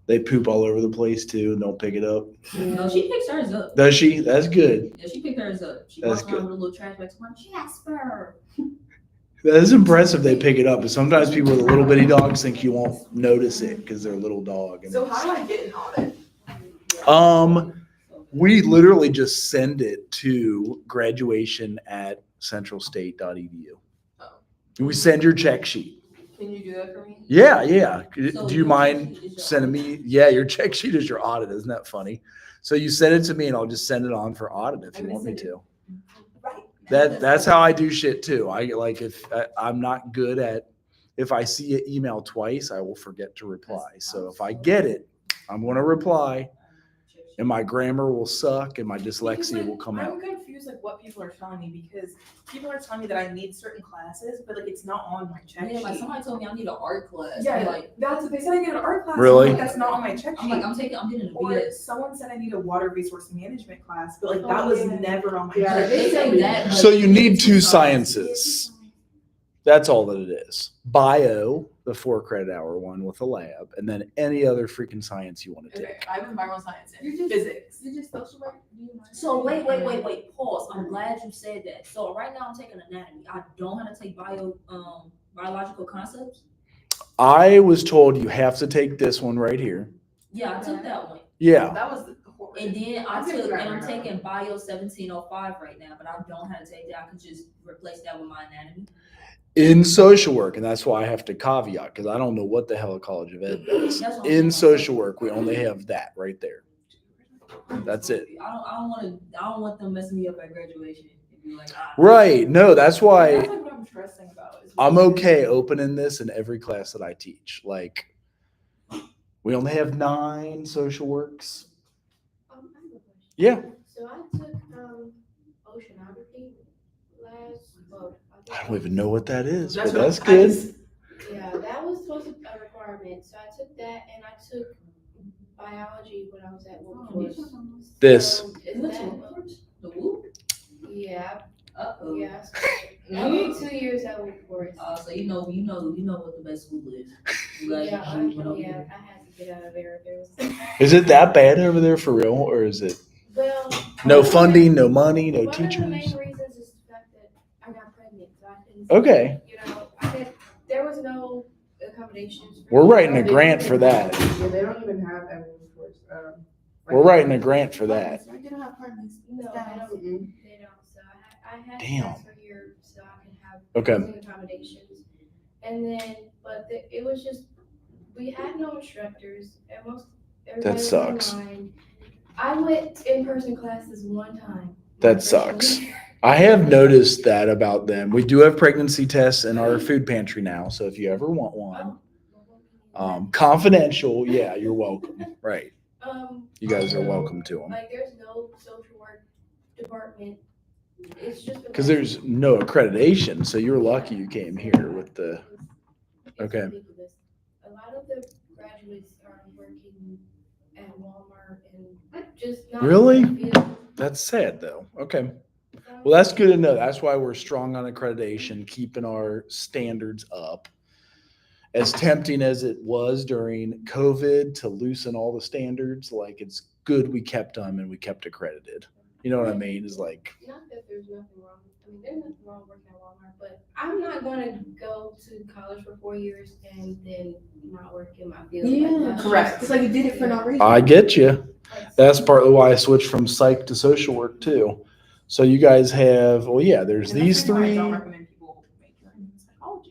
they poop all over the place too and don't pick it up. No, she picks hers up. Does she? That's good. Yeah, she picked hers up. She That's walks around good. with a little trash bag. Come on, Jasper. That is impressive they pick it up, but sometimes people with little bitty dogs think you won't notice it because they're a little dog. And So how do I get an audit? we literally just send it to graduation@centralstate.edu. Oh. We send your check sheet. Can you do that for me? Yeah, yeah. So Do you your mind check sheet is your sending me? Yeah, your check sheet is your audit. Isn't that funny? So you send it to me and I'll just send it on for audit if you want me to. Right. That's how I do shit too. I like I'm not good at, if I see an email twice, I will forget to reply. So if I get it, I'm going to reply and my grammar will suck and my dyslexia will come out. I'm confused like what people are telling me because people are telling me that I need certain classes, but like it's not on my check Yeah, like sheet. somebody told me I need an art class. Yeah, I'm like, that's what they said. I need an art class. Really? I'm like, that's not on my check sheet. I'm getting a Or BS. someone said I need a water resource management class, but like that was never on my Yeah, check They sheet. say that. So but you need 2 sciences. sciences. That's all that it is. Bio, the 4-credit hour one with a lab, and then any other freaking science you want to Okay, take. I have environmental science and You're just- physics. You're just social work. So wait. Pause. I'm glad you said that. So right now I'm taking anatomy. I don't have to take biological concepts. I was told you have to take this one right here. Yeah, I took that one. Yeah. That was horrible. And then I took that I'm one. taking bio 1705 right now, but I don't have to take that. I could just replace that with my anatomy. In social work, and that's why I have to caveat, because I don't know what the hell a College of Ed does. That's what I'm In saying. social work, we only have that right there. That's it. I don't want them messing me up at graduation. You're like, ah. Right. No, that's why That's like what I'm stressing about. is I'm because- okay opening this in every class that I teach. Like, we only have 9 social works. I have a question. Yeah. So I took, oceanography I don't even know what that is, That's but what that's I good. just- Yeah, that was supposed to be a requirement, so I took that and I took biology when I was at Wilberforce. This. So is Which that, one? The whoop? yeah, Uh-oh. yeah, so I did 2 years at Wilberforce. So you know what the best school is. You guys Yeah, I usually went over yeah, there. I had to get out of there. There was, Is it that bad over there for real? Or is it well. no funding, no money, no One of the teachers? main reasons is the fact that I got pregnant, so I couldn't. Okay. You know, there was no accommodations. for We're me. writing a They grant don't for even that. have- Yeah, they don't even have everyone for We're writing a grant for that. No, they don't. Mm-mm. They don't. So I had to Damn. ask for here so I can have Okay. housing accommodations. And then, but it was just, we had no instructors and everybody was sucks. online. I went in-person classes one time. That my freshman sucks. year. I have noticed that about them. We do have pregnancy tests in our food pantry now. So if you ever want one, confidential, yeah, you're welcome. Right. You guys are welcome to them. Like, there's no social work department. It's just. Because there's no accreditation. So you're lucky you came here with the. It's Okay. ridiculous. A lot of the graduates are working at Walmart and just not. Really? in the field. That's sad though. Okay. Well, that's good to know. That's why we're strong on accreditation, keeping our standards up. As tempting as it was during COVID to loosen all the standards, like it's good we kept them and we kept accredited. You know what I mean? Is like, Not that there's nothing wrong. I mean, there's nothing wrong working at Walmart, but I'm not gonna go to college for 4 years and then not work in my field. Like, Yeah, that's correct. just- It's like you did it for no reason. I get you. like, That's partly why I switched from psych to social work too. So you guys have, well, yeah, there's And these that's why I three. don't recommend people major in psychology.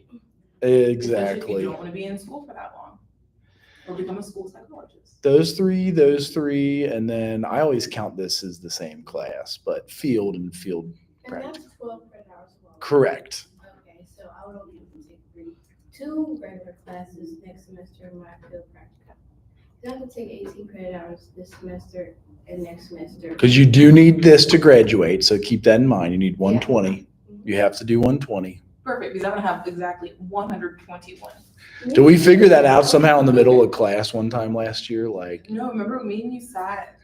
Especially if you Exactly. don't want to be in school for that long. Or become a school psychologist. Those three, and then I always count this as the same class, but field and field. And that's 12 credit hours long. Correct. Okay, so I would only have to take 2 regular classes next semester in my field practical. I have to take 18 credit hours this semester and next semester. Because you do need this to graduate, so keep that in mind. You need 120. You have to do 120. Perfect, because I'm gonna have exactly 121. Did we figure that out somehow in the middle of class one time last year? Like, No, remember me and you sat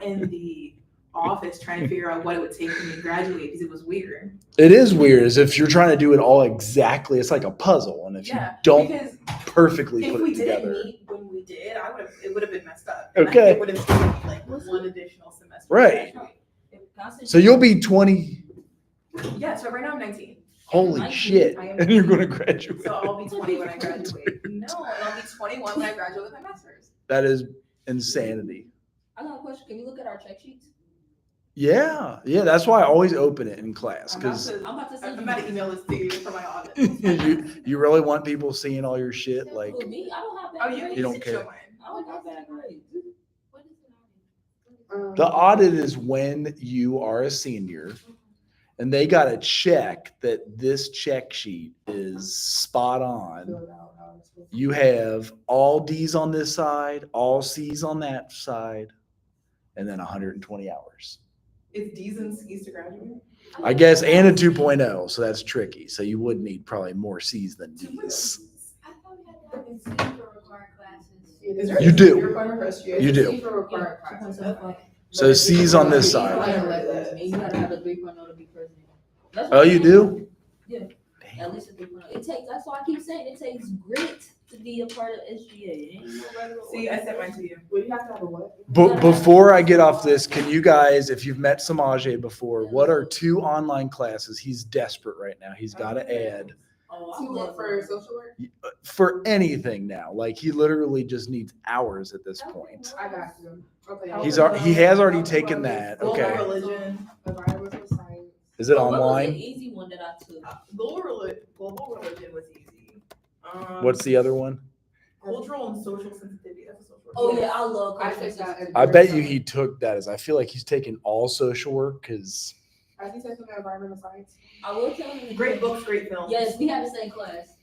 in the office trying to figure out what it would take for me to graduate because it was weird. it is weird as if you're trying to do it all exactly. It's like a puzzle. And if you Yeah, don't because perfectly if put we it didn't together. meet when we did, it would have been messed up. Okay. It would have taken me like one additional semester. to Right. graduate. So you'll be 20. Yeah, so right now I'm 19. Holy 19, shit. I am- And you're going to graduate. So I'll be 20 when I graduate. No, and I'll be 21 when I graduate with my master's. That is insanity. I got a question. Can you look at our check sheets? Yeah. Yeah. That's why I always open it in class. I'm about Because to, I'm about to send I'm about to email this to you for my audit. you really want people seeing all your shit. Like, Who, me? I don't have Oh, bad you, grades. You don't should care. show mine. I don't have bad grades. What is an audit? the audit is when you are a senior and they got to check that this check sheet is spot on. Fill it out how it's supposed to. You have all D's on this side, all C's on that side, and then 120 hours. Is D's and C's to graduate? I guess, and a 2.0, so that's tricky. So you would need probably more C's than D's. I thought we had to have a C for required classes. Is there You a do. requirement for SGA? You do. C for required classes. 2.75. So C's on this I side. didn't let that. And you gotta have a 3.0 to be president. That's Oh, what you I'm do? Yeah. At least a 3.0. It takes, that's why I keep saying it takes grit to be a part of SGA. It ain't no regular See, I sent mine to you. Well, you have to have a what? But before I get off this, can you guys, if you've met Samaje before, what are 2 online classes? He's desperate right now. He's got to add Oh, To look for social work? for anything now. Like he literally just needs hours at this point. I got you. Okay. He has already taken that. Global Okay. religion. Environmental science. Is it What was the online? easy one that I took? Global religion was easy. What's the other one? Cultural and social sensitivity. That's a social work. Oh yeah, I love I cultural took that. sensitivity. I bet you he took that as I feel like he's taking all social work because Has he taken environmental science? I will tell him. Great books, great films. Yes, we have the same class.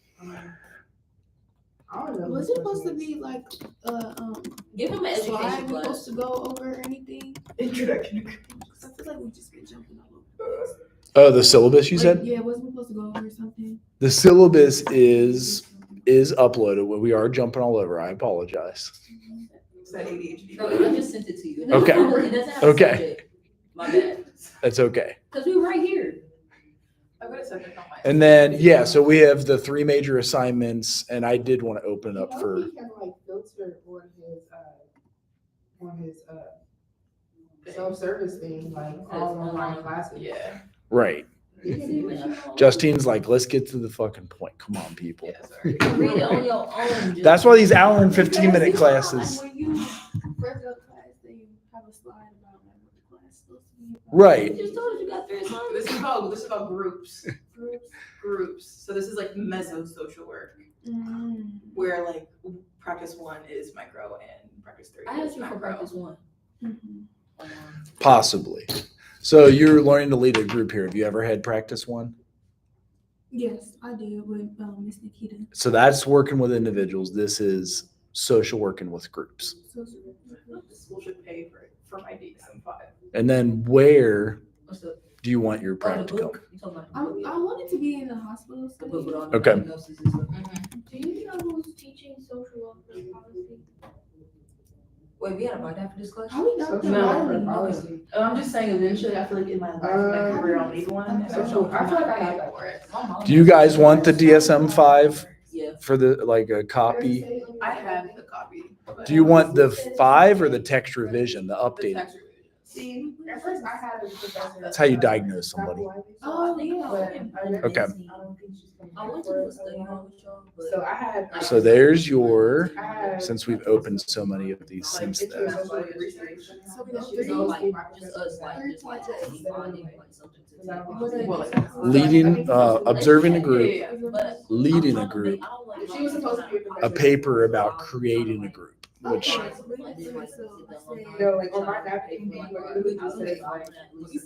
I don't know. Was it supposed to be like Give him an slide education we class. supposed to go over anything? Introduction. Cause I feel like we just been jumping all over. Oh, the syllabus you said? Yeah, wasn't we supposed to go over something? The syllabus is uploaded. We are jumping all over. I apologize. It's that ADHD. No, I just sent it to you. It Okay. doesn't have a Okay. subject. My bad. That's okay. Cause we were right here. I've got a subject on my. And then, yeah, so we have the 3 major assignments, and I did want to open it up How for, he can like filter on his self-service thing, like all online classes. Yeah. right. He can do that. Justine's like, let's get to the fucking point. Come on, people. Yeah, sorry. Read it on your own. just- That's why these hour and 15-minute Because, classes. Like when you first go to class, then you have a slide about like what the class is supposed to be about. Right. You just told us you got 3 assignments. This is about groups. Groups. So this is like meso-social work, where like practice 1 is micro and practice 3 I is asked you for macro. practice 1. Mhm. Possibly. So you're learning to lead a group here. Have you ever had practice 1? Yes, I did with Miss Nikita. So that's working with individuals. This is social working with groups. So, The school should pay for my DSM-5. And then where What's the do you want your oh, the practicum? book? You talking about the book? I wanted to be in the hospital The book with all setting. the Okay. diagnoses and stuff. Do you know who's teaching social welfare policy? Wait, we gotta buy that for this class? Are we not the No, only- policy. I'm just saying, eventually, I feel like in my life, my career, I'll need one. And Social- I feel like I pay have for it. My mom Do you guys want the DSM-5 Yeah. for the like a copy? I have the copy. Do you want the 5 or the text revision, the The updated? tax revision. See, at first I had a professor. That's how you diagnose somebody. Oh, yeah. Okay. I went to the study hall with y'all, but So I had. So there's your, I had- since we've opened so many of these Like, since it's then. just like research. So we you got know, like, 3. just us, like, just like finding like something to take. Well, like, Leading, observing a group, Yeah, yeah. But leading I'm a trying to group, make- I don't like She was supposed to be a professor. a paper about creating a group, which Okay, so we got 3, so I said- No, like on my napkin, you would just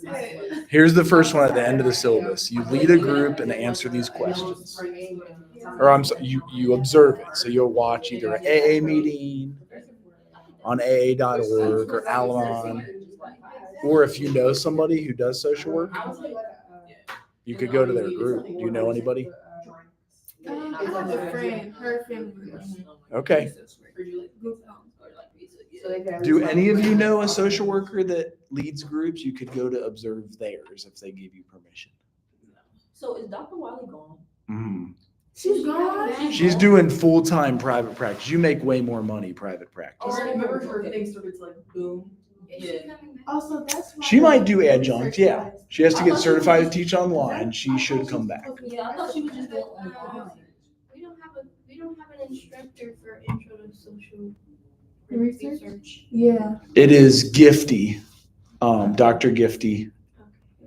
say, here's the first one at the end of the syllabus. You lead a group and answer these questions. Or I'm sorry, you observe it. So you'll watch either an AA meeting on AA.org or Al-Anon, or if you know somebody who does social work, you could go to their group. Do you know anybody? I have a friend, her family member. Okay. Group, Do any of you know a social worker that leads groups? You could go to observe theirs if they give you permission. So is Dr. Wiley gone? Mhm. She's gone. She's doing full-time private practice. You make way more money private practice. Oh, I remember her thing started to like boom. Is she coming back? Also, that's why. She might do adjunct, yeah. She has to get certified to teach online. She should come back. Yeah, I thought she was just going online. We don't have an instructor for intro to social Research? research. Yeah. It is Gifty, Dr. Gifty.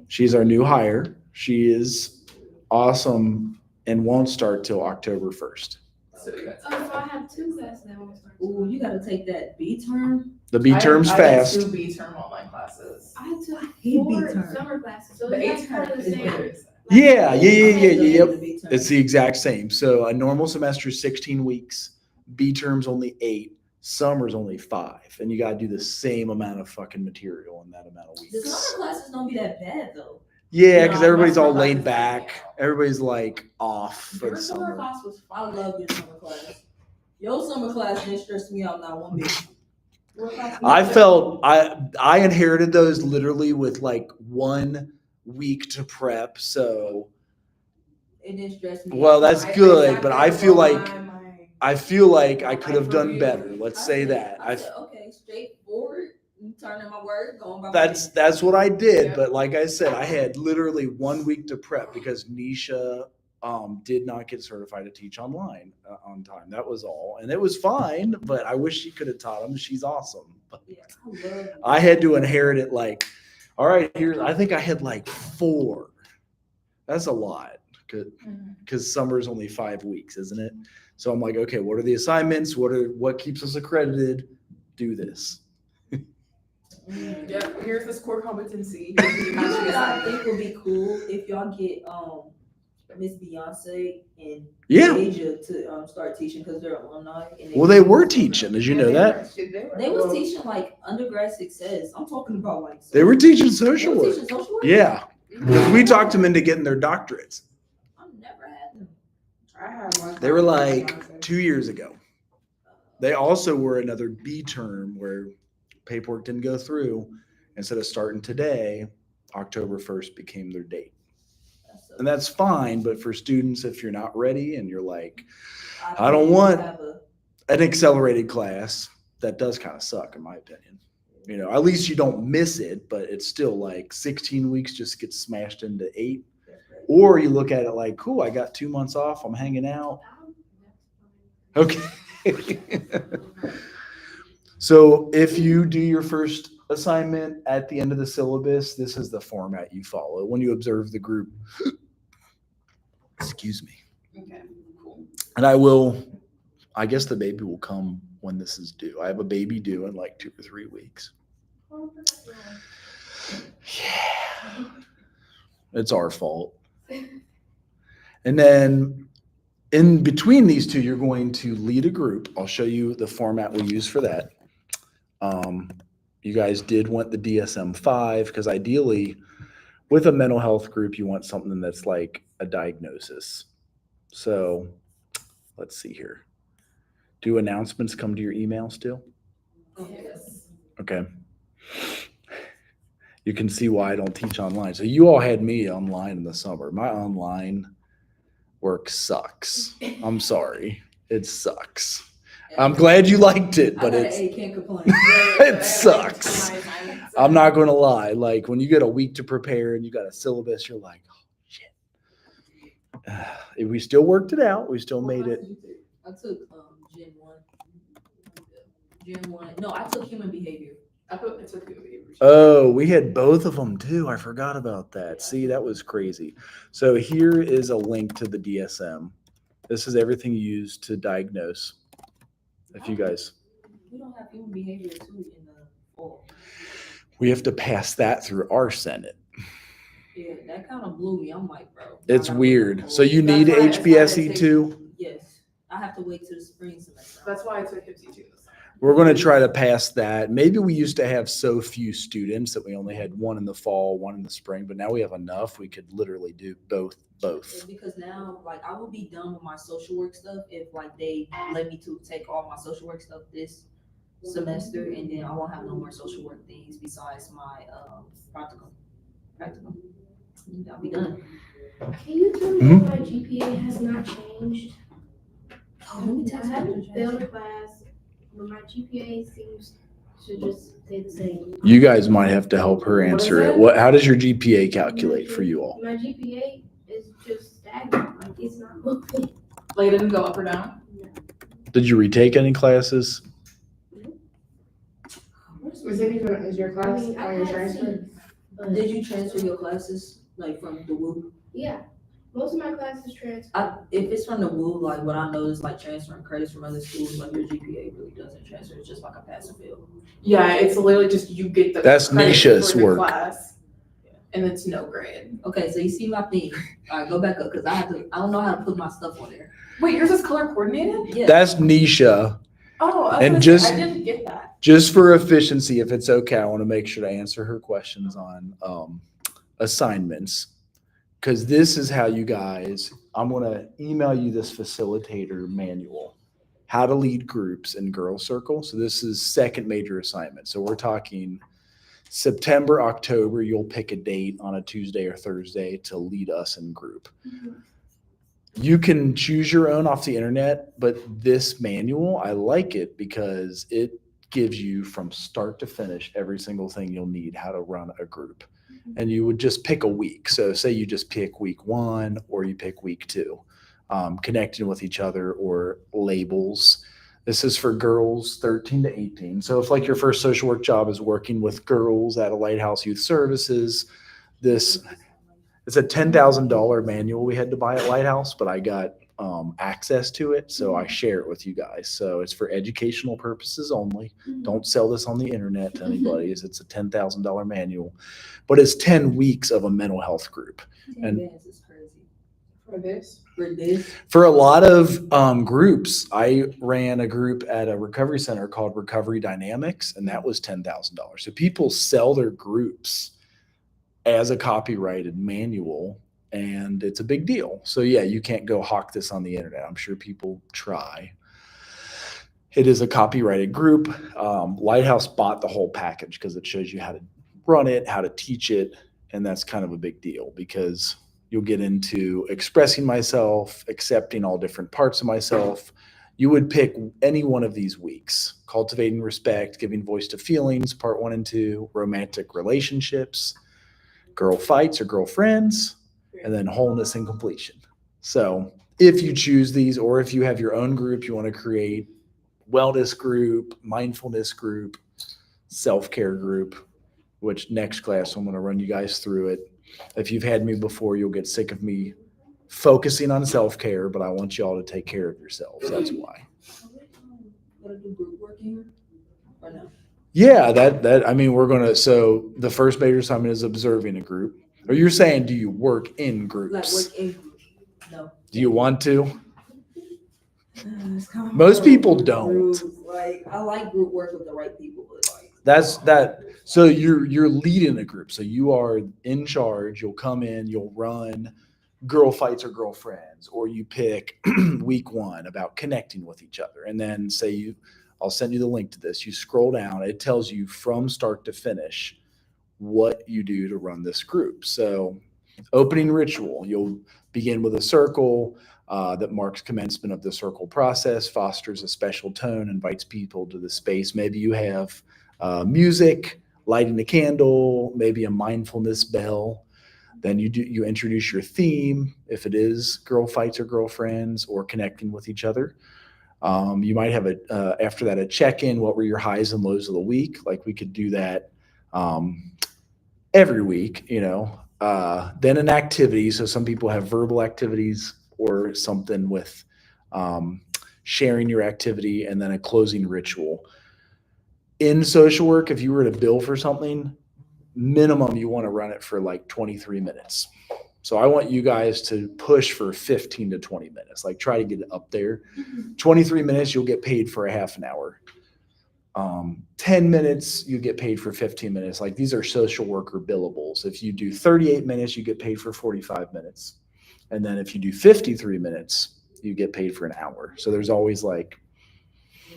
She's our new hire. She is awesome and won't start till October 1st. So you got. Oh, so I have 2 classes that won't start. Ooh, you gotta take that B term. The B term's I had fast. 2 B term online classes. I had to hate 4 B-term. summer classes, so The A that's part term of is the same. better. Yeah, yep. The B term. It's the exact same. So a normal semester is 16 weeks. B term's only 8. Summer's only 5. And you got to do the same amount of fucking material in that amount of The weeks. summer classes don't be that bad though. Yeah, because No, everybody's my all summer laid class is back. fine. Everybody's like off for Your the summer summer. class was, I love your summer class. Your summer class didn't stress me out not one bit. I felt I inherited those literally with like 1 week to prep. So It didn't stress me. well, out. that's I good, sat but there I for feel like my- I could have done better. Let's say that. I said, okay, straightforward, turning my word, going by my That's what I did. Yeah. But like I said, I had literally 1 week to prep because Nisha did not get certified to teach online on time. That was all, and it was fine. But I wish she could have taught them. She's awesome. But Yeah, I love I had to inherit it. Like, all right, here I think I had like 4. That's a lot because summer's only 5 weeks, isn't it? So I'm like, okay, what are the assignments? What keeps us accredited? Do this. Yep, here's this core competency. You know what I think would be cool if y'all get Miss Beyonce and Yeah. Asia to start teaching because they're alumni. And Well, they were teaching. Did you know that? They was teaching like undergrad success. I'm talking about like They were teaching They social were work. teaching social work? Yeah. We talked them into getting their doctorates. I've never had them. I had one. They were like 2 years ago. They also were another B term where paperwork didn't go through. Instead of starting today, October 1st became their date. And that's fine, but for students, if you're not ready and you're like, I don't want an accelerated class, that does kind of suck in my opinion. You know, at least you don't miss it, but it's still like 16 weeks just gets smashed into 8. Or you look at it like, cool, I got 2 months off, I'm hanging out. Okay. So if you do your first assignment at the end of the syllabus, this is the format you follow when you observe the group. Excuse me. Okay, cool. And I guess the baby will come when this is due. I have a baby due in like 2 or 3 weeks. Yeah. It's our fault. And then in between these two, you're going to lead a group. I'll show you the format we use for that. You guys did want the DSM-5 because ideally with a mental health group, you want something that's like a diagnosis. So let's see here. Do announcements come to your email still? Yes. Okay. You can see why I don't teach online. So you all had me online in the summer. My online work sucks. I'm sorry. It sucks. I'm glad you liked it, but Can't complain. it sucks. I'm not going to lie. Like when you get a week to prepare and you got a syllabus, you're like, oh shit. We still worked it out. We still made it. I took Gen 1. Gen 1. No, I took human behavior. I took it behavior. Oh, we had both of them too. I forgot about that. See, that was crazy. So here is a link to the DSM. This is everything you use to diagnose. If you guys, We don't have human behavior too in the fall. we have to pass that through our Senate. Yeah, that kind of blew me. I'm like, bro. It's weird. So you That's need why it's HBSE not too? Yes. I have to wait till the spring semester. That's why I took HIPSI too this summer. We're going to try to pass that. Maybe we used to have so few students that we only had one in the fall, one in the spring, but now we have enough. We could literally do both. Because now, like, I will be done with my social work stuff if, like, they let me to take all my social work stuff this semester, and then I won't have no more social work things besides my practical. I'll be done. Can you tell me why my GPA has not changed? Oh, let me I text haven't you. failed a class, but my GPA seems to just stay the same. You guys might have to help her answer it. How does your GPA calculate for you all? My GPA is just stagnant, like it's not moving. Like it didn't go up or down? Did you retake any classes? Is your class I mean, I on your had transfer? C's, but Did you transfer your classes, like, from the WU? yeah, most of my classes transfer. If it's from the WU, like, what I know is, like, transferring credits from other schools, like, your GPA really doesn't transfer. It's just like a pass and fail. Yeah, it's literally just you get the That's credit Nisha's for the work. class, and it's no grade. Okay, so you see my thing. All right, go back up, because I don't know how to put my stuff on there. Wait, yours is color coordinated? Yeah. That's Nisha. Oh, I was And gonna just- say, I didn't get that. Just for efficiency, if it's okay, I want to make sure to answer her questions on assignments. Because this is how you guys, I'm going to email you this facilitator manual, how to lead groups in Girl Circle. So this is second major assignment. So we're talking September, October, you'll pick a date on a Tuesday or Thursday to lead us in group. You can choose your own off the internet, but this manual, I like it because it gives you from start to finish every single thing you'll need how to run a group. And you would just pick a week. So say you just pick week 1 or you pick week 2, connecting with each other or labels. This is for girls 13 to 18. So if like your first social work job is working with girls at a Lighthouse Youth Services, this it's a $10,000 manual we had to buy at Lighthouse, but I got access to it, so I share it with you guys. So it's for educational purposes only. Don't sell this on the internet to anybody. It's a $10,000 manual, but it's 10 weeks of a mental health group. And- Advance is crazy. For this, For this, For a lot of groups, I ran a group at a recovery center called Recovery Dynamics, and that was $10,000. So people sell their groups as a copyrighted manual, and it's a big deal. So yeah, you can't go hawk this on the internet. I'm sure people try. It is a copyrighted group. Lighthouse bought the whole package because it shows you how to run it, how to teach it, and that's kind of a big deal because you'll get into expressing myself, accepting all different parts of myself. You would pick any one of these weeks: cultivating respect, giving voice to feelings, part 1 and 2, romantic relationships, girl fights or girlfriends, and then wholeness and completion. So if you choose these, or if you have your own group you want to create, wellness group, mindfulness group, self-care group, which next class I'm going to run you guys through it. If you've had me before, you'll get sick of me focusing on self-care, but I want you all to take care of yourselves. That's why. gonna do group work here or no? Yeah, I mean, so the first major assignment is observing a group. Or you're saying, do you work in Like groups? work in group? No. Do you want to? It's kinda Most hard people with don't. groups. Like I like group work with the right people, but like That's that. So you're leading a group. So you are in charge. You'll come in, you'll run girl fights or girlfriends, or you pick week 1 about connecting with each other. And then I'll send you the link to this. You scroll down, it tells you from start to finish what you do to run this group. So opening ritual, you'll begin with a circle that marks commencement of the circle process, fosters a special tone, invites people to the space. Maybe you have music, lighting a candle, maybe a mindfulness bell. Then you introduce your theme, if it is girl fights or girlfriends or connecting with each other. You might have after that a check-in. What were your highs and lows of the week? Like we could do that every week, Then an activity. So some people have verbal activities or something with sharing your activity, and then a closing ritual. In social work, if you were to bill for something, minimum you want to run it for like 23 minutes. So I want you guys to push for 15 to 20 minutes, like try to get it up there. 23 minutes, you'll get paid for a half an hour. 10 minutes, you get paid for 15 minutes. Like these are social worker billables. If you do 38 minutes, you get paid for 45 minutes. And then if you do 53 minutes, you get paid for an hour. So there's always like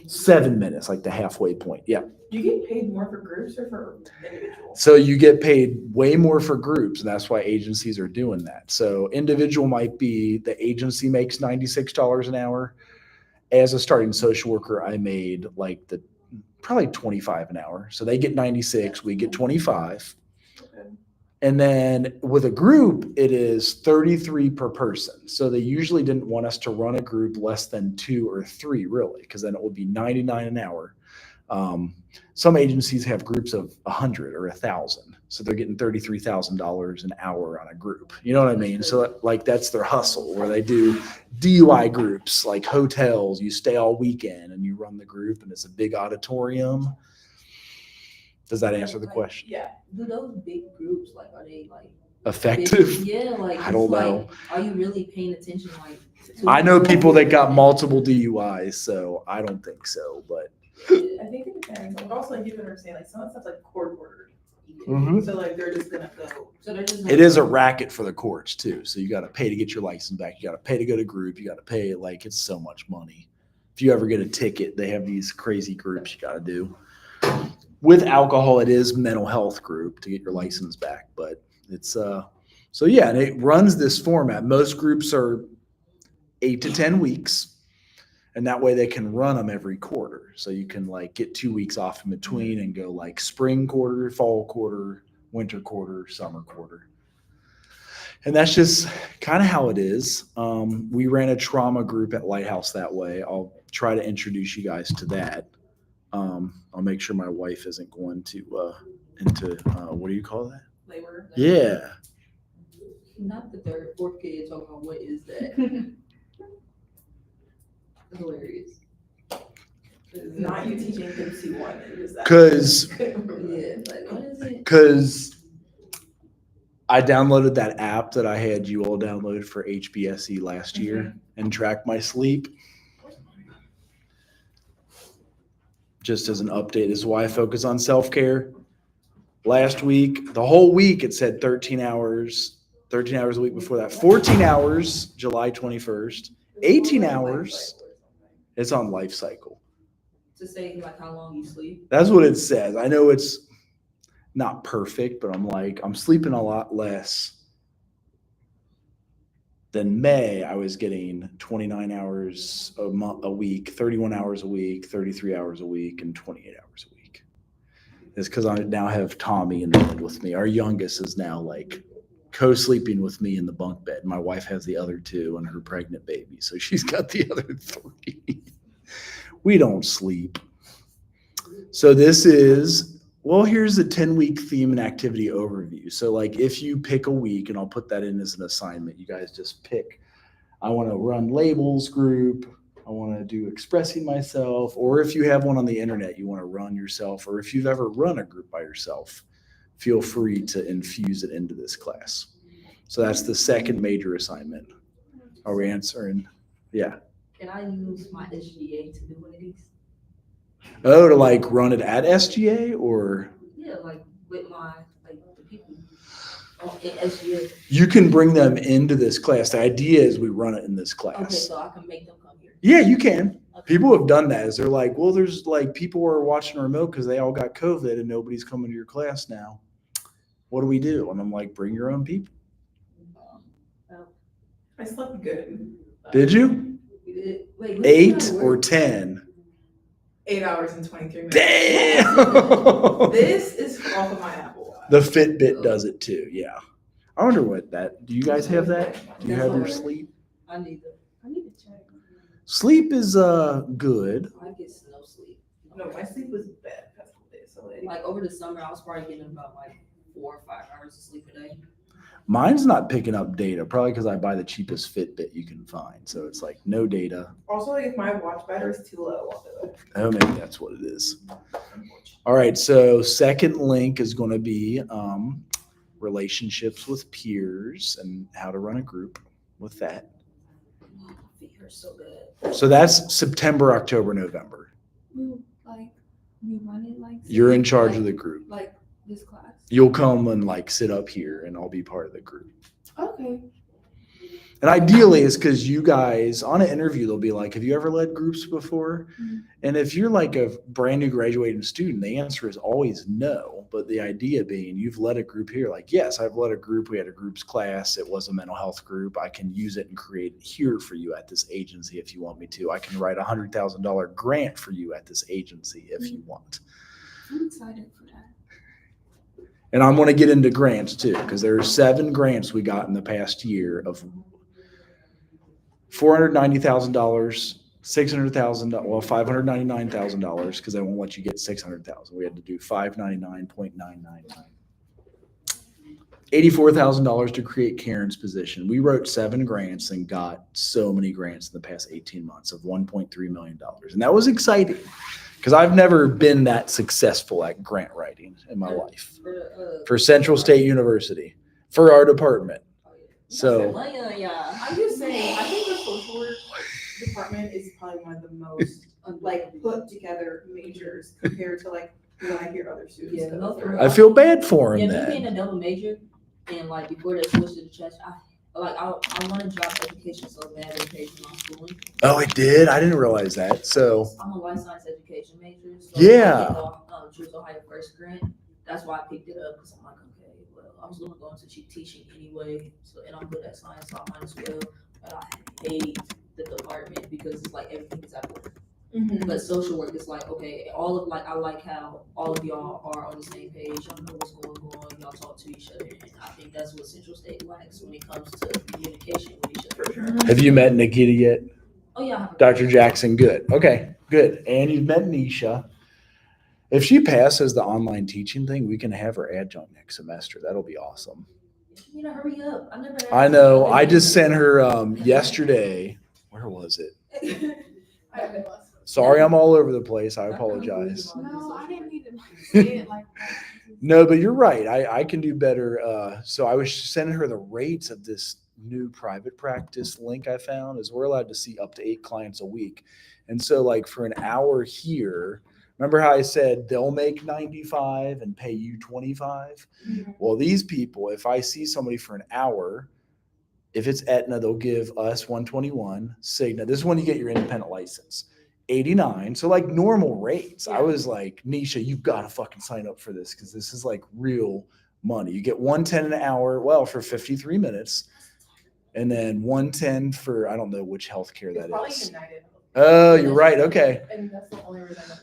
7 minutes, like the halfway point. Yeah. Do you get paid more for groups or for individuals? So you get paid way more for groups, and that's why agencies are doing that. So individual might be the agency makes $96 an hour. As a starting social worker, I made like probably 25 an hour. So they get 96, we get 25. Okay. And then with a group, it is 33 per person. So they usually didn't want us to run a group less than 2 or 3, really, because then it would be 99 an hour. Some agencies have groups of 100 or 1,000. So they're getting $33,000 an hour on a group. You know what I mean? So like that's their hustle, where they do DUI groups, like hotels. You stay all weekend and you run the group, and it's a big auditorium. Does that answer the question? Yeah. do those big groups are they Effective? big? Yeah, I don't know. Are you really paying attention I know people that got multiple DUIs, so I don't think so, but I think it depends. But also, you can understand, some of the stuff's court ordered. Mhm. So they're just gonna go. So they're just it is a racket for the courts too. So you got to pay to get your license back. You got to pay to go to group. You got to pay it's so much money. If you ever get a ticket, they have these crazy groups you got to do. With alcohol, it is mental health group to get your license back, but it's so yeah, and it runs this format. Most groups are 8 to 10 weeks. And that way they can run them every quarter. So you can get 2 weeks off in between and go spring quarter, fall quarter, winter quarter, summer quarter. And that's just kind of how it is. We ran a trauma group at Lighthouse that way. I'll try to introduce you guys to that. I'll make sure my wife isn't going to into what do you call that? Labor. Yeah. Not the third, fourth kid talking about what is that? Hilarious. Not you teaching them C1 and just that. 'Cause- Yeah, like what is it? Because I downloaded that app that I had you all download for HBSE last year and track my sleep. Just as an update, this is why I focus on self-care. Last week, the whole week, it said 13 hours a week before that. 14 hours, July 21st. 18 hours, it's on life cycle. To say like how long you sleep. That's what it says. I know it's not perfect, but I'm sleeping a lot less than May. I was getting 29 hours a week, 31 hours a week, 33 hours a week, and 28 hours a week. It's because I now have Tommy in the bed with me. Our youngest is now like co-sleeping with me in the bunk bed. My wife has the other two and her pregnant baby, so she's got the other three. We don't sleep. So this is, well, here's a 10-week theme and activity overview. So like if you pick a week, and I'll put that in as an assignment, you guys just pick, I want to run labels group, I want to do expressing myself, or if you have one on the internet you want to run yourself, or if you've ever run a group by yourself, feel free to infuse it into this class. So that's the second major assignment. Are we answering? Yeah. Can I use my SGA to do one of these? Oh, to like run it at SGA or? Yeah, like with my like the people in SGA. You can bring them into this class. The idea is we run it in this Okay, class. so I can make them come here. Yeah, you can. Okay. People have done that. Is they're like, well, there's like people are watching remote because they all got COVID and nobody's coming to your class now. What do we do? And I'm like, bring your own people. I slept good. Did you? You did? Wait, 8 or 10? 8 hours and 23 minutes. Damn. This is off of my Apple Watch. The Fitbit does it too. Yeah. I wonder what that, do you guys have that? Do you have your sleep? I need them. I need to check. Sleep is good. I get no sleep. No, my sleep was bad past couple days. So Like over the summer, I was probably getting about like 4 or 5 hours of sleep a day. Mine's not picking up data, probably because I buy the cheapest Fitbit you can find. So it's like no data. also, like if my watch battery is too low, I'll do it. Oh, maybe that's what it is. All right. So second link is going to be relationships with peers and how to run a group with that. My feet hurt so bad. So that's September, October, November. We run it like. You're in charge of the group. Like this class. You'll come and like sit up here and I'll be part of the group. Okay. And ideally it's because you guys on an interview, they'll be like, have you ever led groups before? Mhm. And if you're like a brand new graduating student, the answer is always no. But the idea being you've led a group here, like, yes, I've led a group. We had a groups class. It was a mental health group. I can use it and create it here for you at this agency if you want me to. I can write $100,000 grant for you at this agency if you want. I'm excited for that. And I'm going to get into grants too, because there are 7 grants we got in the past year of $490,000, $600,000, well, $599,000 because they won't let you get $600,000. We had to do $599.999. $84,000 to create Karen's position. We wrote 7 grants and got so many grants in the past 18 months of $1.3 million. And that was exciting because I've never been that successful at grant writing in my life for Central State University, for our department. So I'm just saying, I think the social work department is probably one of the most like put together majors compared to like when I hear other students. Yeah, go no, through. I feel bad for him Yeah, me being then. a double major and like before they switched to the church, I want to drop education so bad in case of my schooling. Oh, it did? I didn't realize that. So, I'm a life science education major. So Yeah. I picked Choose Ohio First grant. That's why I picked it up because I'm like, okay, well, I was going to go into teaching anyway, so and I'm good at science, so I might as well. But I hate the department because it's like everything is at work. Mhm. But social work is like, okay, all of like I like how all of y'all are on the same page. Y'all know what's going on. Y'all talk to each other, and I think that's what Central State lacks when it comes to communication with each other. For sure. have you met Nikita yet? Oh yeah, I have a- Dr. Jackson, good. Okay, good. And you've met Nisha. If she passes the online teaching thing, we can have her adjunct next semester. That'll be awesome. You know, hurry up. I know. I just sent her yesterday. Where was it? Sorry, I'm all over the place. I apologize. No, I didn't need to say it like that. No, but you're right. I can do better. So I was sending her the rates of this new private practice link I found is we're allowed to see up to 8 clients a week. And so like for an hour here, remember how I said they'll make 95 and pay you 25? Well, these people, if I see somebody for an hour, if it's Aetna, they'll give us 121. Cigna, this is when you get your independent license. 89. So like normal rates. I was like, Nisha, you've got to fucking sign up for this because this is like real money. You get 110 an hour, well, for 53 minutes. And then 110 for, I don't know which healthcare that Probably is. United. Oh, you're right. Okay. And that's the only reason I know that.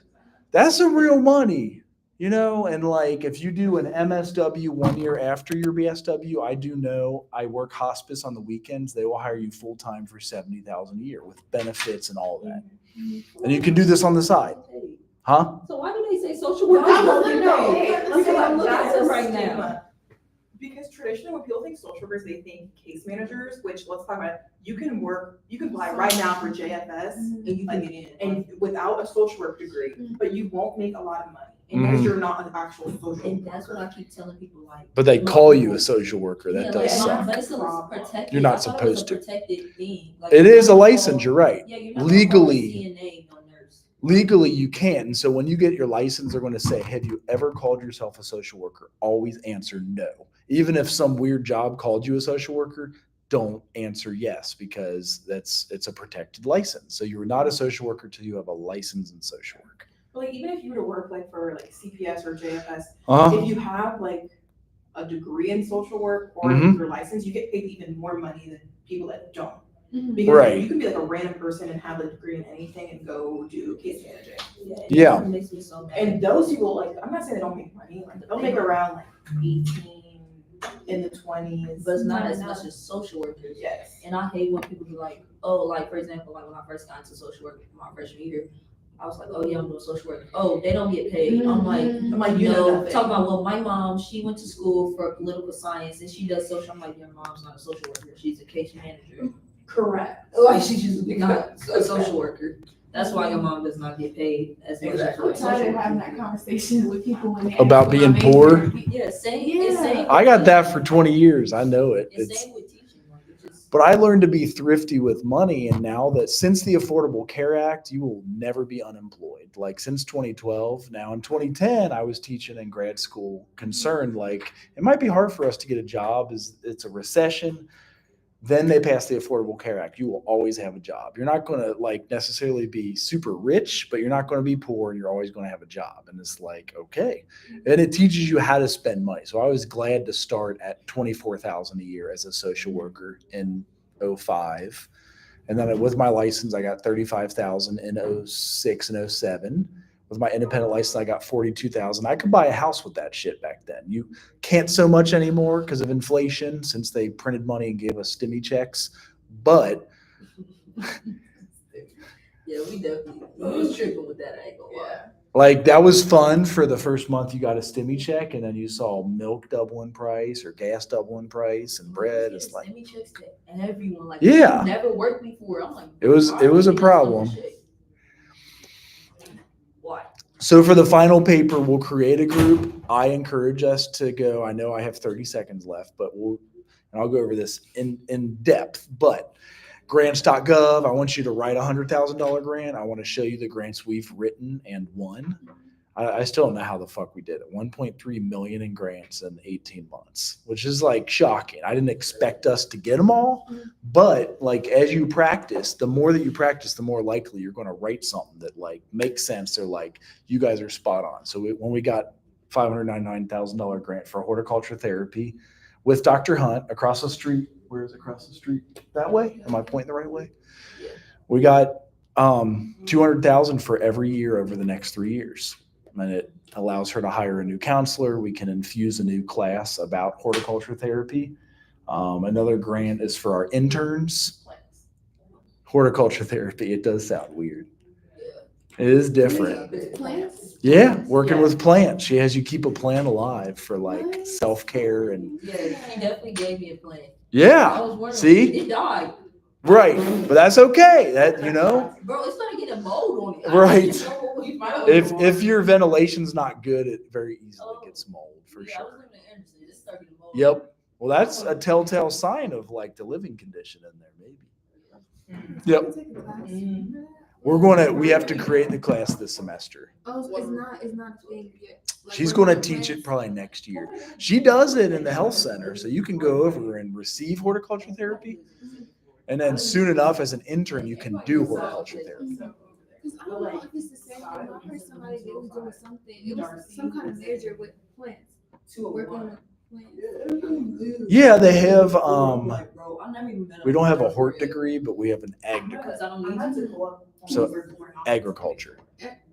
That's some real money, you know? And like, if you do an MSW 1 year after your BSW, I do know I work hospice on the weekends. They will hire you full time for $70,000 a year with benefits and all that. And you can do this on the side. Huh? So why do they say social work? I'm I'm looking looking at it right now. now. Because traditionally, when people think social workers, they think case managers, which let's talk about. You can apply right now for JFS And you can get in. and without a social work degree, but you won't make a lot of money. And Mhm. because you're not an actual social And worker. that's what I keep telling people, like. But they call you a social worker. That Yeah, does like, suck. but it's a protected. You're not I thought it was supposed to. a protected thing. Like, It you're is a not license. called- You're right. Yeah, you're not Legally. CNA, no nurse. Legally, you can't. And so when you get your license, they're going to say, have you ever called yourself a social worker? Always answer no. Even if some weird job called you a social worker, don't answer yes, because it's a protected license. So you're not a social worker till you have a license in social work. But like even if you were to work like for like CPS or JFS, Uh-huh. if you have like a degree in social work or Mhm. your license, you get paid even more money than people that don't. Mhm. Because Right. you can be like a random person and have a degree in anything and go do case managing. Yeah. It makes me so mad. And those people, like, I'm not saying they don't make money, like they'll make around like 18 in the 20s. But it's not as much as social workers. Yes. And I hate when people be like, oh, like for example, like when I first got into social work my freshman year, I was like, oh yeah, I'm doing social work. Oh, they don't get paid. I'm like, you know no. nothing. Talk about, well, my mom, she went to school for political science and she does social. I'm like, your mom's not a social worker. She's a case manager. Correct. Like she's just not a social worker. That's why your mom does not get paid as much as Exactly. a I'm social tired of worker. having that conversation with people when they About ask me being my major. poor? Yeah, same. I got that for 20 years. I know it. And It's, same with teaching. Like, it's just, but I learned to be thrifty with money. And now that since the Affordable Care Act, you will never be unemployed. Like since 2012, now in 2010, I was teaching in grad school, concerned like it might be hard for us to get a job. It's a recession. Then they passed the Affordable Care Act. You will always have a job. You're not going to like necessarily be super rich, but you're not going to be poor. You're always going to have a job. And it's like, okay. And it teaches you how to spend money. So I was glad to start at $24,000 a year as a social worker in 05. And then with my license, I got $35,000 in 06 and 07. With my independent license, I got $42,000. I could buy a house with that shit back then. You can't so much anymore because of inflation since they printed money and gave us stimmy checks. But yeah, we definitely was tripping with that. I ain't gonna lie. Yeah. like that was fun for the first month you got a stimmy check and then you saw milk double in price or gas double in price and bread. It's like, Send me checks to everyone. Like, Yeah. you never worked before. I'm like, It was why a are we getting problem. so much check? Why? So for the final paper, we'll create a group. I encourage us to go. I know I have 30 seconds left, but and I'll go over this in depth. But grants.gov, I want you to write a $100,000 grant. I want to show you the grants we've written and won. I still don't know how the fuck we did it. 1.3 million in grants in 18 months, which is like shocking. I didn't expect us to get them all, but like as you practice, the more that you practice, the more likely you're going to write something that like makes sense. They're like, you guys are spot on. So when we got $599,000 grant for horticulture therapy with Dr. Hunt across the street, where is it across the street? That way? Am I pointing the right way? Yeah. We got 200,000 for every year over the next 3 years. And it allows her to hire a new counselor. We can infuse a new class about horticulture therapy. Another grant is for our interns. Horticulture therapy. It does sound weird. It is different. Plants? Yeah, working with plants. She has you keep a plant alive for like self-care and Yeah, she definitely gave me a plan. I yeah. was wondering, See? it died. Right, but that's okay. That, Bro, it started getting mold on it. Right. You might have if your ventilation's not good, it very easily gets mold for Yeah, I was sure. living in Anderson. It started getting mold. Yep. Well, that's a telltale sign of like the living condition in there, maybe. Yep. We have to create the class this semester. Oh, it's not a thing yet. Like, She's we're going to doing teach class? it probably next year. She does it in the health center, so you can go over and receive horticulture therapy. And then soon enough, as an intern, you can do horticulture therapy. Cause I don't know if it's the same thing. I heard somebody they was doing something. It was some kind of major with plants. Working with plants. Yeah, they have. Like, bro, I never even been We don't have a hort degree, but we have an ag degree. Because I don't need to. So agriculture.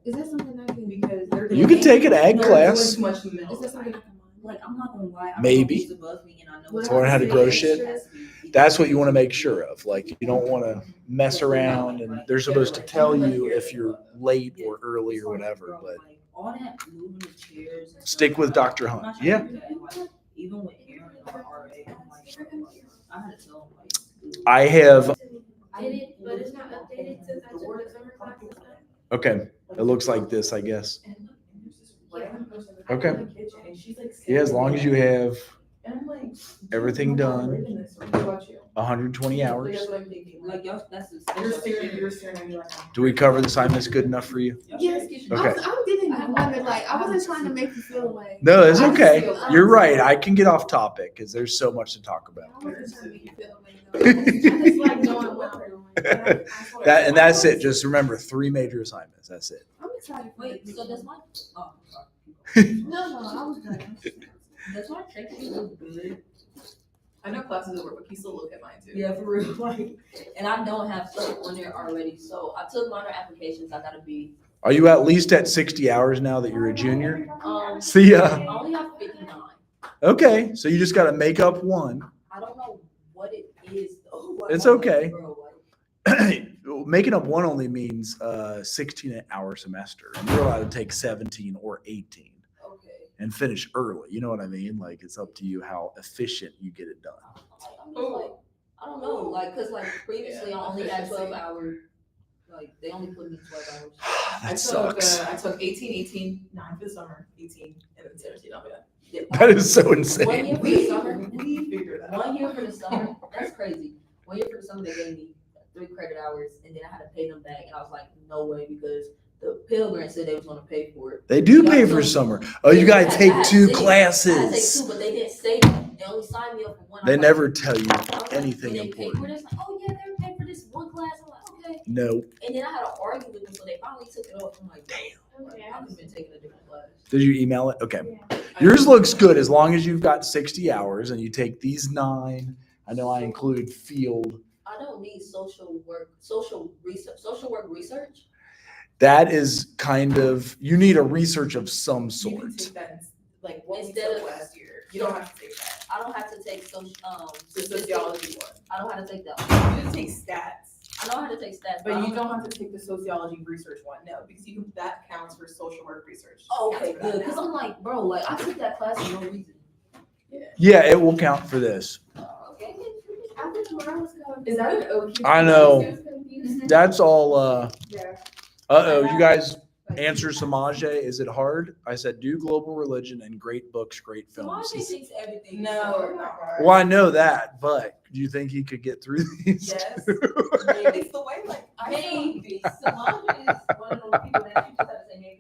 Is that something I can? Because they're You can take an ag they're class. doing too much middle. Is that something I can? Like, I'm not gonna lie. Maybe. I know above me and I know To learn how to grow shit. That's what you want to make sure of. Like, you don't want to mess around, and they're supposed to tell you if you're late or early or whatever. But all that moving the chairs. and stick stuff, with like, Dr. I'm Hunt. not trying Yeah. to do that. Like, even with Aaron and our RA, I'm like, I had to tell him, like, dude, I have. Did it, but it's not updated since I took the summer classes now. Okay. It looks like this, I guess. Okay. Yeah, as long as you have everything done, 120 hours. like, y'all, that's the You're staring at me like. Do we cover the assignments good enough for you? Yes. Okay. I didn't wonder, like, I wasn't trying to make you feel away. No, it's okay. You're right. I can get off topic because there's so much to talk about. I wasn't trying to make you feel away. No. I just like knowing what I'm doing. That's it. Just remember 3 major assignments. That's it. I'm excited. for Wait, it. so does my, oh, sorry. No, I was done. Does my checklist look good? I know classes over, but you still look at mine too. Yeah, for real. Like, and I don't have stuff on there already. So I took minor applications. I gotta be, Are you at least at 60 hours now that you're a junior? See I ya. only have 59. Okay. So you just got to make up one. I don't know what it is though. Like, It's I'm okay. like, bro, like, Making up one only means 16-hour semester. And you're allowed to take 17 or 18 okay. and finish early. You know what I mean? Like, it's up to you how efficient you get it done. I'm just like, I don't know, like, cause like previously I only had 12 hours. Like, they only put me 12 hours. That sucks. I took 18, 9 for the summer, 18, and then 17 after that. Yeah. That is so 1 insane. year for the summer. We figured that out. 1 year for the summer. That's crazy. 1 year for the summer, they gave me 3 credit hours, and then I had to pay them back, and I was like, no way, because the Pell Grant said they was gonna pay for it. They do pay for summer. Oh, you got to take 2 I had to take classes. 2, but they didn't say that. They only signed me up for 1. They I'm never tell you like, I was like, anything "Can they pay for important. this?" Like, oh yeah, they're paying for this 1 class. I'm like, okay. No. And then I had to argue with them, so they finally took it off. I'm like, damn. Okay, I could have been taking a different class. Did you email it? Okay. Yeah. Yours looks good as long as you've got 60 hours and you take these 9. I know I include field. I don't need social work research. That is kind of, you need a research of some You can sort. take that, like, what we Instead took of- last year. You don't have to take that. I don't have to take social, The sociology one. I don't have to take that one. You just take stats. I know how to take stats, But you don't have to take the sociology research one, no, because you can, that counts for social work research. Oh, okay, Counts for that good. Cause now. I'm like, bro, like I took that class for no reason. Yeah, it will count for this. Okay. I think mine was going. Is that an OQ? I know. It was confusing. That's all. Yeah. You guys answer Samaje. Is it hard? I said, do global religion and great books, great So why films. they thinks everything? is No, hard? not hard. Well, I know that, but do you think he could get through these? Yes. It's the way, like, I mean, Samaj is one of those people that you just have to say, hey,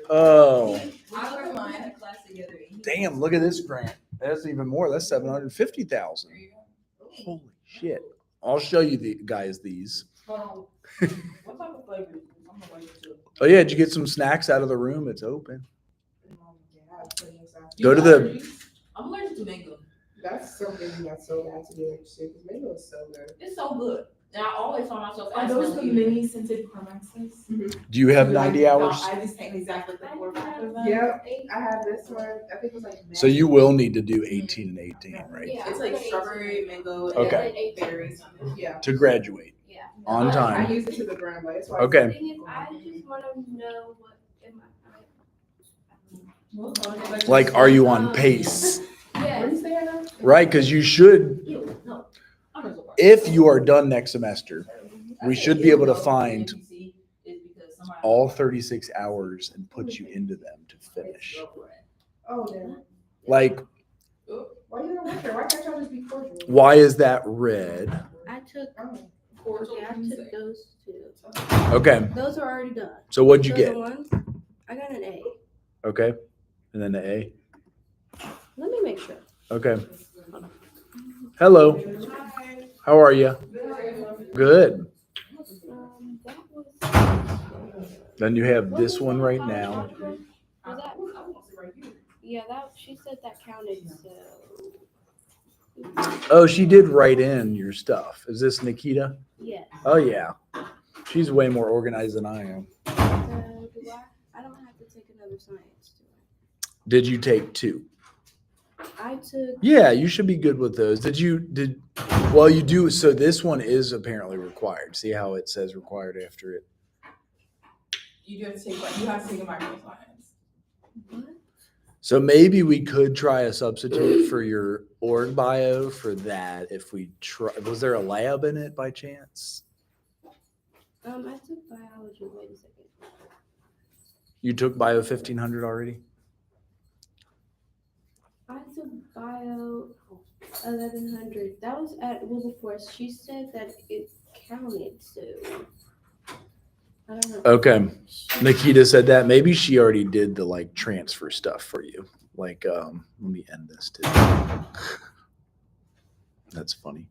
Oh, I learned mine in class together. and he- damn, look at this grant. That's even more. That's 750,000. There you go. Holy shit. I'll show you the guys these. Hold on. What type of flavors? I'm gonna wait till- Oh yeah, did you get some snacks out of the room? It's open. You Go to got the- allergies? I'm allergic to mango. That's something that's so bad to be interested because mango is so good. It's so good. And I always find myself Are those the accidentally- mini scented Carmexes? Do you have 90 hours? I just think exactly the 4 pack of them. Yep, I have this one. I think it was like. So you will need to do 18 and 18, right? Yeah. It's like strawberry, mango, Okay. and berries. Yeah. To graduate Yeah. on I time. use it to the ground, but it's why. Okay. The thing is, I just wanna know what am I. Like, are you on pace? Where Yes. you stay at now? Right? Because you should if you are done next semester, we should be able to find all 36 hours and put you into them to finish. Oh, then. Like, Why you don't work there? Why can't y'all just be cordial? why is that red? I took, Oh. yeah, I took those two. Okay, Those are already done. so what'd you Those are get? ones. I got an A. Okay, and then the A. Let me make sure. Okay. Hello, how are you? Good. That was. Then you have this one right now. Was that? Yeah, that, she said that counted, so. Oh, she did write in your stuff. Is this Nikita? Yeah. Oh, yeah. She's way more organized than I am. Do I don't have to take another science, do Did you take 2? I? I took, Yeah, you should be good with those. Well, you do. So this one is apparently required. See how it says required after it? You do have to take, you have to take a microscience. what? So maybe we could try a substitute for your org bio for that if we try. Was there a lab in it by chance? I took biology, wait a second. You took bio 1500 already? I took bio 1100. That was at Wilberforce. She said that it counted, so. I don't know. Okay. Nikita said that. Maybe she already did the like transfer stuff for you. Like, let me end this too. That's funny.